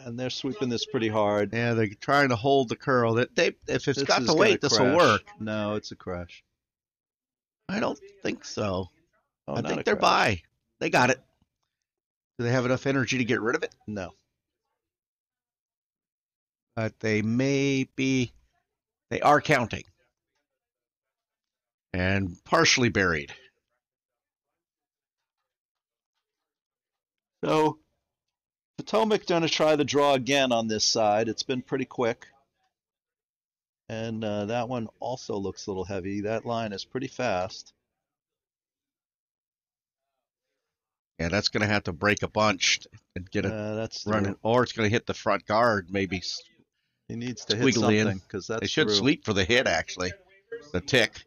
And they're sweeping this pretty hard. Yeah, they're trying to hold the curl. If it's This got is the gonna weight, this will crash. work. No, it's a crash. I don't think so. Oh, I not think a they're crash. by. They got it. Do they have enough energy to get rid of it? No. But they may be. They are counting. And partially buried. So Potomac going to try the draw again on this side. It's been pretty quick. And that one also looks a little heavy. That line is pretty fast. Yeah, that's going to have to break a bunch and get it that's running. Or it's going to hit the front guard, maybe. He needs to hit Squiggly in. something because that's They should through. sweep for the hit, actually. The tick.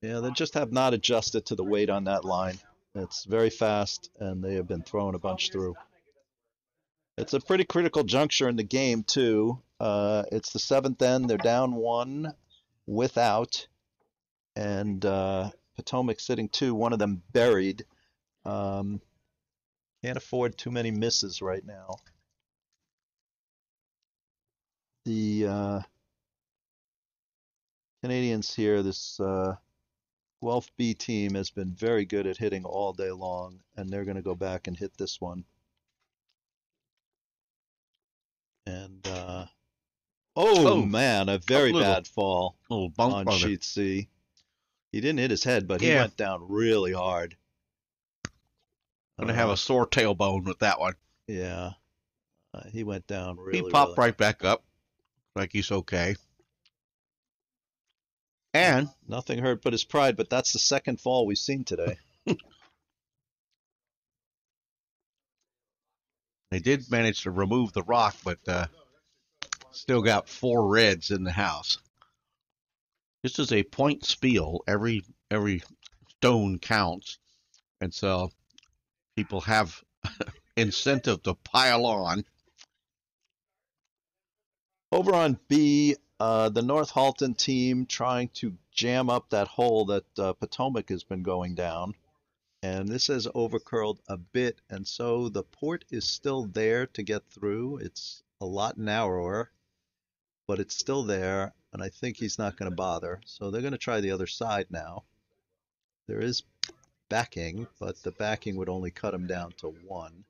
Yeah, they just have not adjusted to the weight on that line. It's very fast, and they have been throwing a bunch through. It's a pretty critical juncture in the game, too. It's the 7th end. They're down 1 without, and Potomac sitting 2, one of them buried. Can't afford too many misses right now. The Canadians here, this Guelph B team has been very good at hitting all day long, and they're going to go back and hit this one. And man, a very bad fall little bump on sheet C. He didn't hit his head, but he went down really hard. Gonna have a sore tailbone with that one. Yeah, he went down really. He popped really right back up, like he's okay. And nothing hurt but his pride. But that's the second fall we've seen today. They did manage to remove the rock, but still got 4 reds in the house. This is a point spiel. Every every stone counts, and so people have incentive to pile on. Over on B, the North Halton team trying to jam up that hole that Potomac has been going down. And this has overcurled a bit, and so the port is still there to get through. It's a lot narrower, but it's still there, and I think he's not going to bother. So they're going to try the other side now. There is backing, but the backing would only cut him down to 1.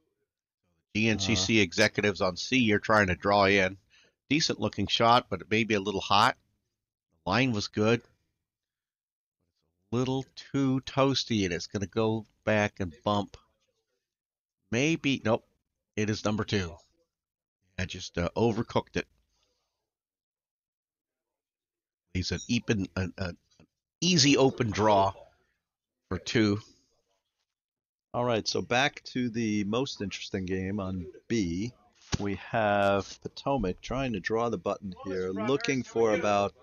GNCC executives on C are trying to draw in. Decent looking shot, but it may be a little hot. The line was good. A little too toasty, and it's going to go back and bump. Maybe, nope, it is number 2. I just overcooked it. He's an easy open draw for 2. All right, so back to the most interesting game on B. We have Potomac trying to draw the button here, looking for about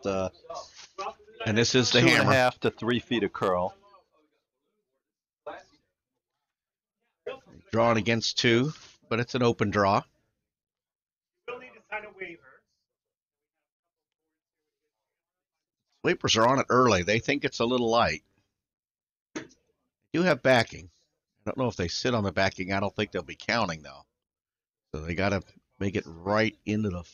And this is the 2.5 to 3 feet of curl. Drawn against 2, but it's an open draw. We'll need to sign a waiver. Sweepers are on it early. They think it's a little light. They do have backing. I don't know if they sit on the backing. I don't think they'll be counting, though. So they got to make it right into the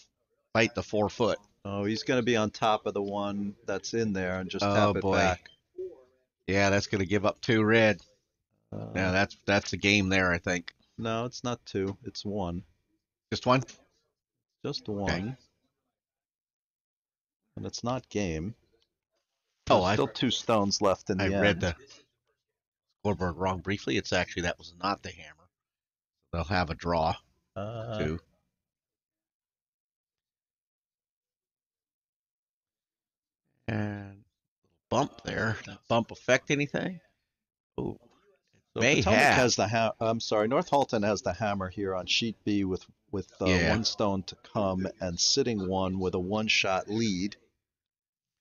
fight the 4 foot. Oh, he's going to be on top of the one that's in there and just tap it back. Yeah, that's going to give up 2 red. Yeah, that's a game there, I think. No, it's not 2. It's 1. Just 1? Just 1. Okay. And it's not game. There's still 2 stones left in the end. I read the scoreboard wrong briefly. It's actually that was not the hammer. They'll have a draw, 2. And bump there. Did bump affect anything? Oh, so Potomac has the I'm sorry, North Halton has the hammer here on sheet B with 1 stone to come and sitting 1 with a 1-shot lead.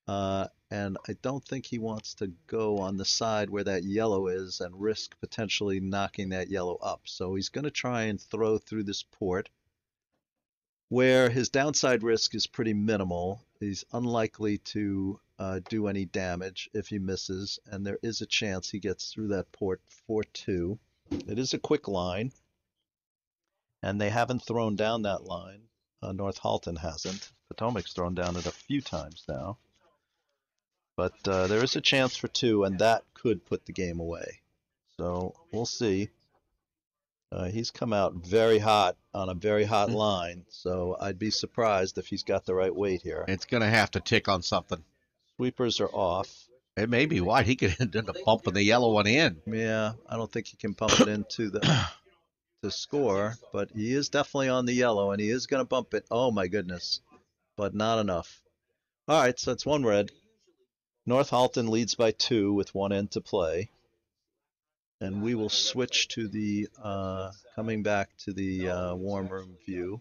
And I don't think he wants to go on the side where that yellow is and risk potentially knocking that yellow up. So he's going to try and throw through this port where his downside risk is pretty minimal. He's unlikely to do any damage if he misses, and there is a chance he gets through that port for 2. It is a quick line, and they haven't thrown down that line. North Halton hasn't. Potomac's thrown down it a few times now. But there is a chance for 2, and that could put the game away. So we'll see. He's come out very hot on a very hot line, so I'd be surprised if he's got the right weight here. It's going to have to tick on something. Sweepers are off. It may be wide. He could end up bumping the yellow one in. Yeah, I don't think he can bump it into the score, but he is definitely on the yellow, and he is going to bump it. Oh, my goodness. But not enough. All right, so it's 1 red. North Halton leads by 2 with 1 end to play. And we will switch to the, coming back to the warm room view.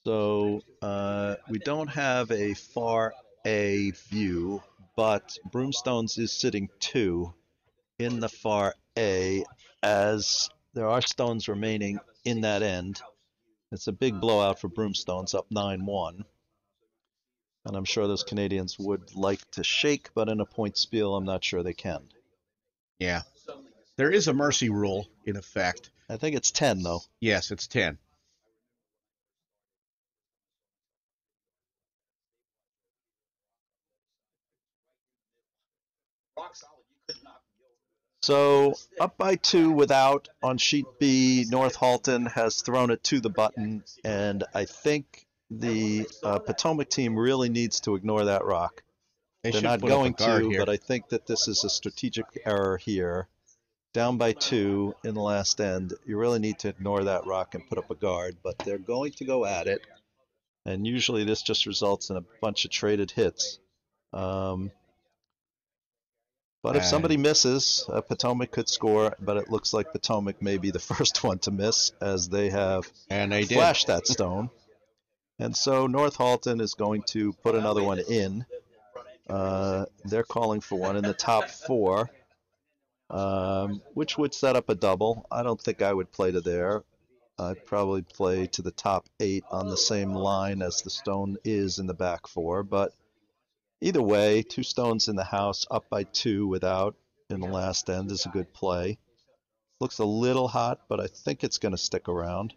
So we don't have a far A view, but Broomstones is sitting 2 in the far A as there are stones remaining in that end. It's a big blowout for Broomstones, up 9-1. And I'm sure those Canadians would like to shake, but in a point spiel, I'm not sure they can. Yeah. There is a mercy rule in effect. I think it's 10, though. Yes, it's 10. So up by 2 without on sheet B. North Halton has thrown it to the button, and I think the Potomac team really needs to ignore that rock. They're not going to, but I think that this is a strategic error here. Down by 2 in the last end, you really need to ignore that rock and put up a guard, but they're going to go at it, and usually this just results in a bunch of traded hits. But if somebody misses, Potomac could score, but it looks like Potomac may be the first one to miss as they have And they did. flashed that stone. And so North Halton is going to put another one in. They're calling for one in the top four, which would set up a double. I don't think I would play to there. I'd probably play to the top 8 on the same line as the stone is in the back 4. But either way, 2 stones in the house, up by 2 without in the last end is a good play. Looks a little hot, but I think it's going to stick around.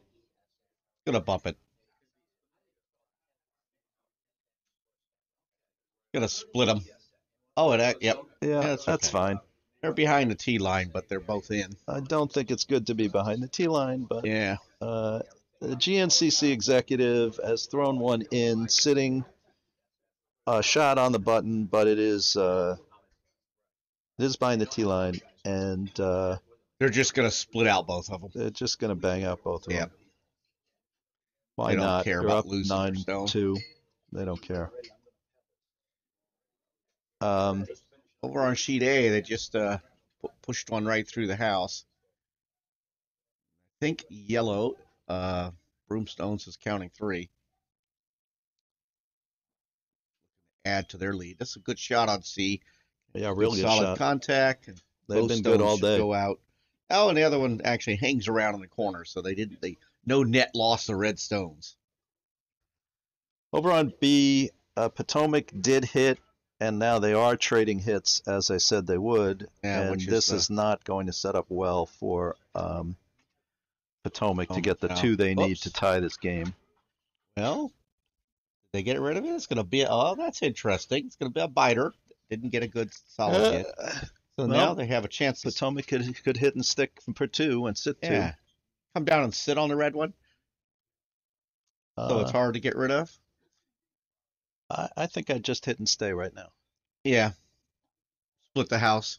Gonna bump it. Gonna split them. Oh, yep. Yeah, that's okay. fine. They're behind the tee line, but they're both in. I don't think it's good to be behind the tee line, but Yeah. The GNCC executive has thrown one in, sitting a shot on the button, but it is behind the tee line, and they're just going to split out both of them. They're just going to bang out both of them. Why they don't not? care They're about up losing 9-2. They don't care. Over on sheet A, they just pushed one right through the house. I think yellow, Broomstones is counting 3. Add to their lead. That's a good shot on C. Yeah, real good solid shot. Contact. And they've been good all day. Go out. Oh, and the other one actually hangs around in the corner, so no net loss the red stones. Over on B, Potomac did hit, and now they are trading hits as I said they would. Yeah, and this is not going to set up well for Potomac to get the 2 they need to tie this game. Well, did they get rid of it? It's going to be, that's interesting. It's going to be a biter. Didn't get a good solid hit. So now they have a chance. Potomac could hit and stick for 2 and sit 2. Yeah. Come down and sit on the red one. So it's hard to get rid of. I think I'd just hit and stay right now. Yeah. Split the house.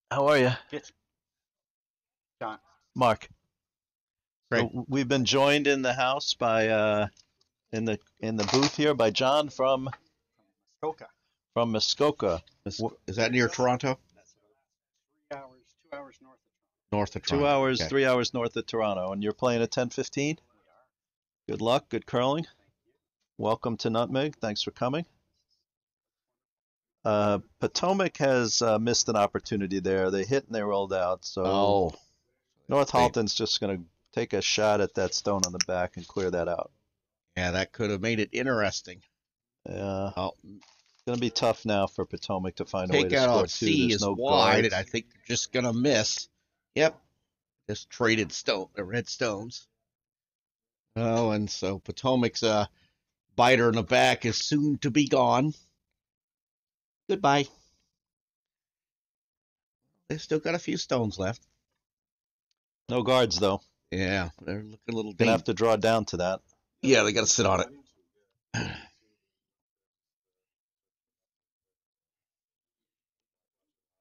How are you? Good. John. Mark. Great. So we've been joined in the house by in the booth here by John from Muskoka. From Muskoka. Is that near Toronto? That's 2 hours north of Toronto. North of Toronto. 2 hours, okay. 3 hours north of Toronto, and you're playing at 10:15. Good luck. Good curling. Welcome to Nutmeg. Thanks for coming. Potomac has missed an opportunity there. They hit and they rolled out. So North Halton's just going to take a shot at that stone on the back and clear that out. Yeah, that could have made it interesting. Yeah. It's going to be tough now for Potomac to find a way to Takeout score on 2. C There's is no wide, guard. and I think they're just going to miss. Yep. Just traded the red stones. Oh, and so Potomac's biter in the back is soon to be gone. Goodbye. They've still got a few stones left. No guards, though. Yeah, they're looking a little Going to have to draw down to that. Yeah, they got to sit on it.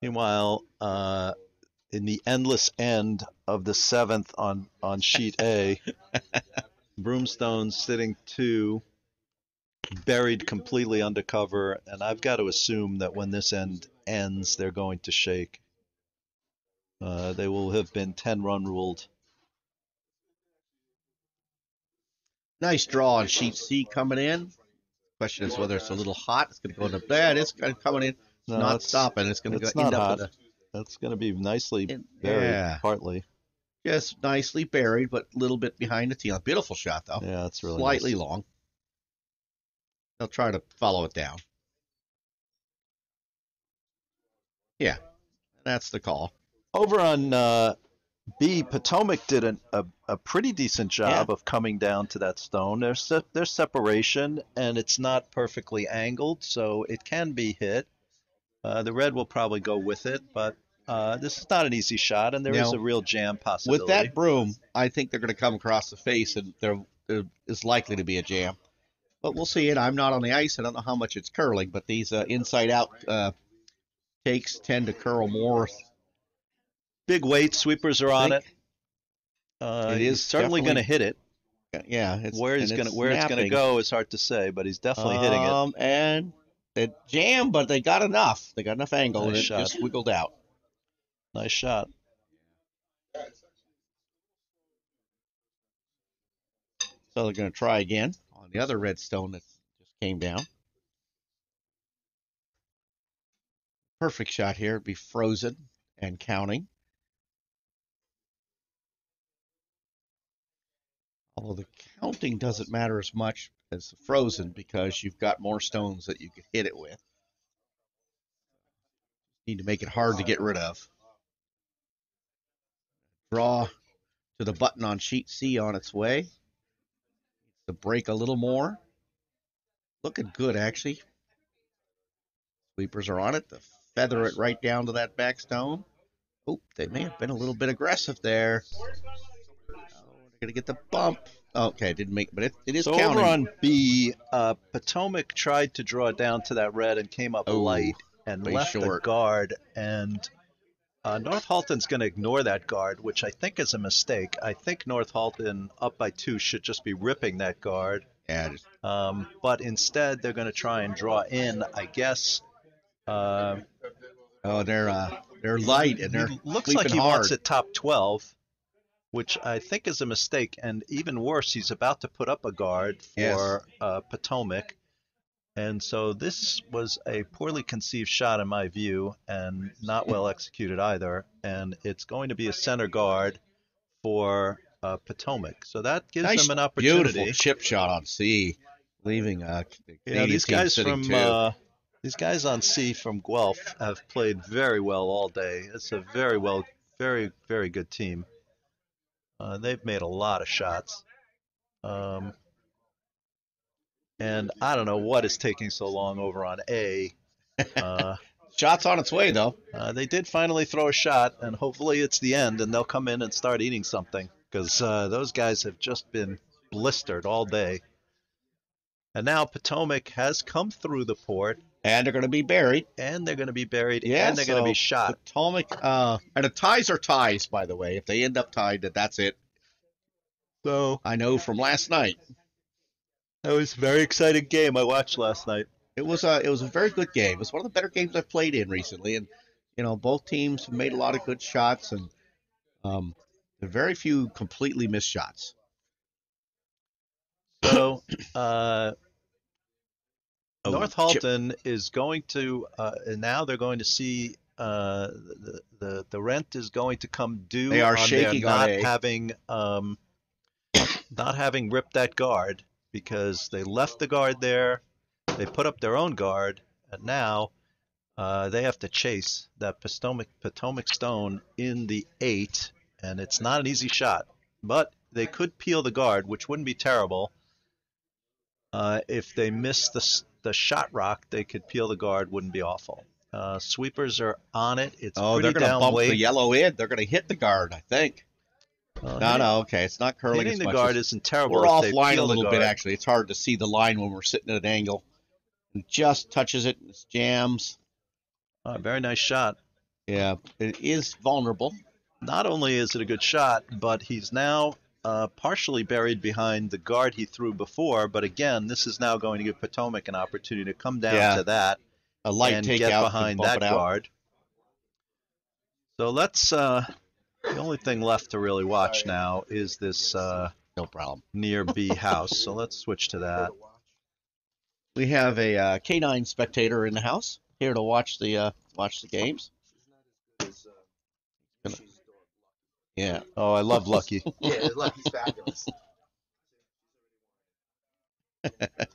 Meanwhile, in the endless end of the 7th on sheet A, Broomstone's sitting 2, buried completely under cover, and I've got to assume that when this end ends, they're going to shake. They will have been 10-run ruled. Nice draw on sheet C coming in. Question is whether it's a little hot. It's going to go into bed. It's coming in. No, Not stopping. It's going to it's end not up hot. with That's going to be nicely buried, partly. Just nicely buried, but a little bit behind the tee. Beautiful shot, though. Yeah, it's really slightly nice. long. They'll try to follow it down. Yeah, that's the call. Over on B, Potomac did a pretty decent job of coming down to that stone. There's separation, and it's not perfectly angled, so it can be hit. The red will probably go with it, but this is not an easy shot, and there is a real jam possibility. With that broom, I think they're going to come across the face, and there is likely to be a jam. But we'll see it. I'm not on the ice. I don't know how much it's curling, but these inside-out takes tend to curl more. Big weight sweepers are on it. It He's is certainly going to hit it. Yeah, Where it's gonna go is hard to say, but he's definitely hitting it. And it jammed, but they got enough. They got enough angle, Nice and it shot. just wiggled out. Nice shot. So they're going to try again on the other red stone that just came down. Perfect shot here. It'd be frozen and counting. Although the counting doesn't matter as much as the frozen because you've got more stones that you could hit it with. Need to make it hard to get rid of. Draw to the button on sheet C on its way. To break a little more. Looking good, actually. Sweepers are on it to feather it right down to that back stone. Oh, they may have been a little bit aggressive there. Oh, they're going to get the bump. Okay, didn't make it, but it is so counting. Over on B, Potomac tried to draw down to that red and came up light and left the guard. And North Halton's going to ignore that guard, which I think is a mistake. I think North Halton, up by 2, should just be ripping that guard. Yeah. But instead, they're going to try and draw in, I guess. They're light and they're looks like he hard. Wants it top 12, which I think is a mistake. And even worse, he's about to put up a guard for Potomac. And so this was a poorly conceived shot in my view and not well executed either. And it's going to be a center guard for Potomac. So that gives them an opportunity. Beautiful chip shot on C, leaving these guys from these guys on C from Guelph have played very well all day. It's a very very good team. They've made a lot of shots. And I don't know what is taking so long over on A. Shot's on its way, though. They did finally throw a shot, and hopefully it's the end, and they'll come in and start eating something, because those guys have just been blistered all day. And now Potomac has come through the port. And they're going to be buried. And they're going to be buried, and they're going to be shot. Potomac, and the ties are ties, by the way. If they end up tied, that's it. So I know from last night. That was a very exciting game I watched last night. It was a very good game. It was one of the better games I've played in recently, and both teams have made a lot of good shots, and very few completely missed shots. So North Halton is going to, and now they're going to see the rent is going to come due. They are shaking on not having ripped that guard, because they left the guard there, they put up their own guard, and now they have to chase that Potomac stone in the 8, and it's not an easy shot. But they could peel the guard, which wouldn't be terrible. If they miss the shot rock, they could peel the guard, wouldn't be awful. Sweepers are on it. It's pretty they're going to bump weight. The yellow in. They're going to hit the guard, I think. Okay. It's not curling hitting as the much. Guard isn't terrible. We're offline a little bit, actually. It's hard to see the line when we're sitting at an angle. It just touches it and it jams. Very nice shot. Yeah, it is vulnerable. Not only is it a good shot, but he's now partially buried behind the guard he threw before. But again, this is now going to give Potomac an opportunity to come down to that a light and take get out behind that guard. So let's. The only thing left to really watch now is this no problem near B house. So let's switch to that. We have a K9 spectator in the house here to watch the games. Yeah. Oh, I love Lucky. Yeah, Lucky's fabulous. It's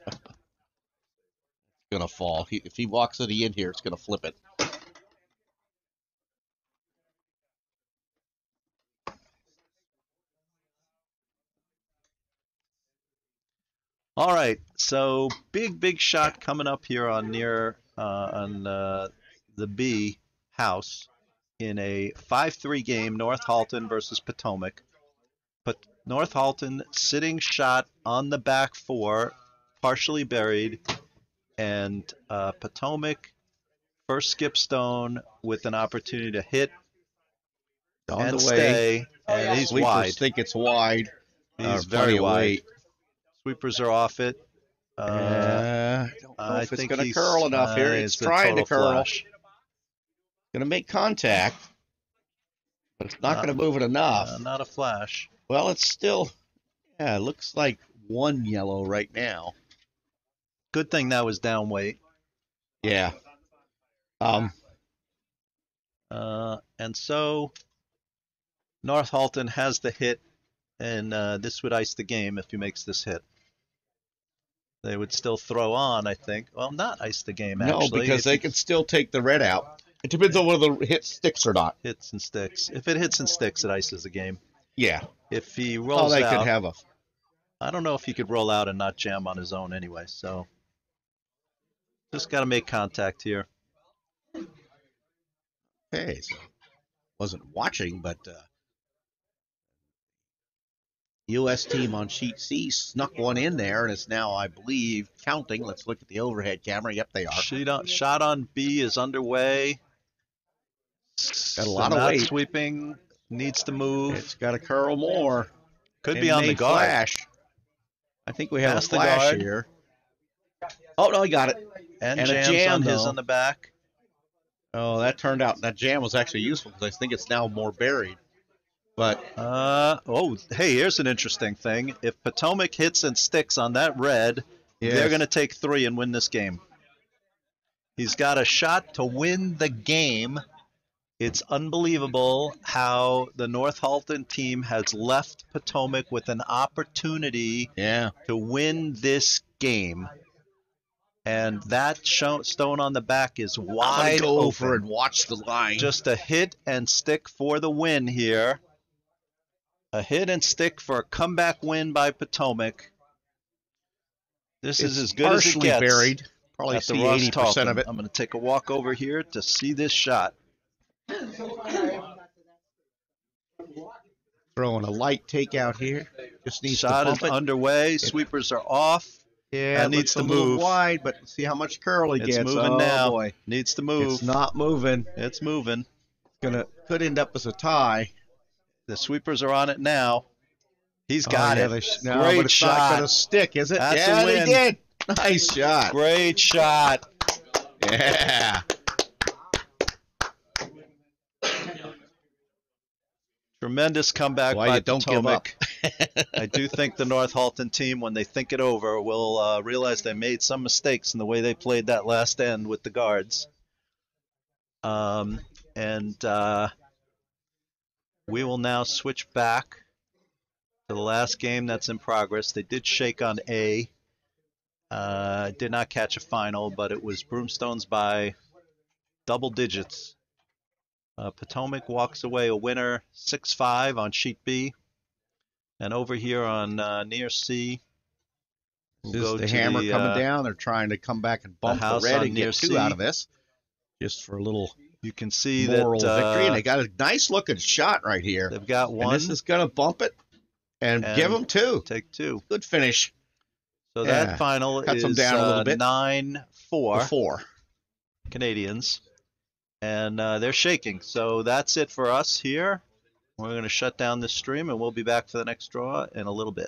gonna fall. If he walks it in here, it's gonna flip it. All right, so big shot coming up here on the B house in a 5-3 game, North Halton versus Potomac. But North Halton sitting shot on the back 4, partially buried, and Potomac first skip stone with an opportunity to hit on and the way. Stay, and he's Sweepers wide. think it's wide. He's plenty very of wide. weight. Sweepers are off it. I don't know I if it's think going to he's curl enough here. It's a trying to total curl. flash. Going to make contact, but it's not going to move it enough. Not a flash. Well, it's still, yeah, it looks like one yellow right now. Good thing that was down weight. Yeah. And so North Halton has the hit, and this would ice the game if he makes this hit. They would still throw on, I think. Well, not ice the game, actually. No, because they can still take the red out. It depends on whether the hit sticks or not. Hits and sticks. If it hits and sticks, it ices the game. Yeah. If he rolls they out, could have a. I don't know if he could roll out and not jam on his own anyway. So just got to make contact here. Okay, so wasn't watching, but U.S. team on sheet C snuck one in there, and it's now, I believe, counting. Let's look at the overhead camera. Yep, they are. Shot on B is underway. Got a lot of weight. Sweeping, needs to move. It's got to curl more. Could be on the guard. Flash. I think we have Past a the flash guard. here. Oh, no, he got it. And a jams jam, on his though. on the back. Oh, that turned out, that jam was actually useful because I think it's now more buried. But hey, here's an interesting thing. If Potomac hits and sticks on that red, they're going to take 3 and win this game. He's got a shot to win the game. It's unbelievable how the North Halton team has left Potomac with an opportunity to win this game. And that stone on the back is wide go open. over and watch the line. Just a hit and stick for the win here. A hit and stick for a comeback win by Potomac. This is as good as it gets. Buried. Probably see 80% of it. I'm going to take a walk over here to see this shot. Throwing a light takeout here. Just needs Shot to is bump it. underway. Sweepers are off. Yeah, it needs to a little move. wide, but see how much curl he gets. It's moving oh, now. Boy. Needs to move. It's not moving. It's moving. Could end up as a tie. The sweepers are on it now. He's got it. Great but it's shot. Not going to stick, is it? That's a win. They did. Nice shot. Great shot. Yeah. Tremendous comeback by don't Potomac. give up. I do think the North Halton team, when they think it over, will realize they made some mistakes in the way they played that last end with the guards. We will now switch back to the last game that's in progress. They did shake on A. Did not catch a final, but it was Broomstones by double digits. Potomac walks away a winner 6-5 on sheet B. And over here on near C, This is the hammer coming down. They're trying to come back and bump the red and get 2 out of this. Just for a little you can see moral that, victory. And they got a nice looking shot right here. They've got one. And this is going to bump it and give them 2. Take 2. Good finish. So that final cuts is them down a little bit. 9-4 4 Canadians. And they're shaking. So that's it for us here. We're going to shut down this stream, and we'll be back for the next draw in a little bit.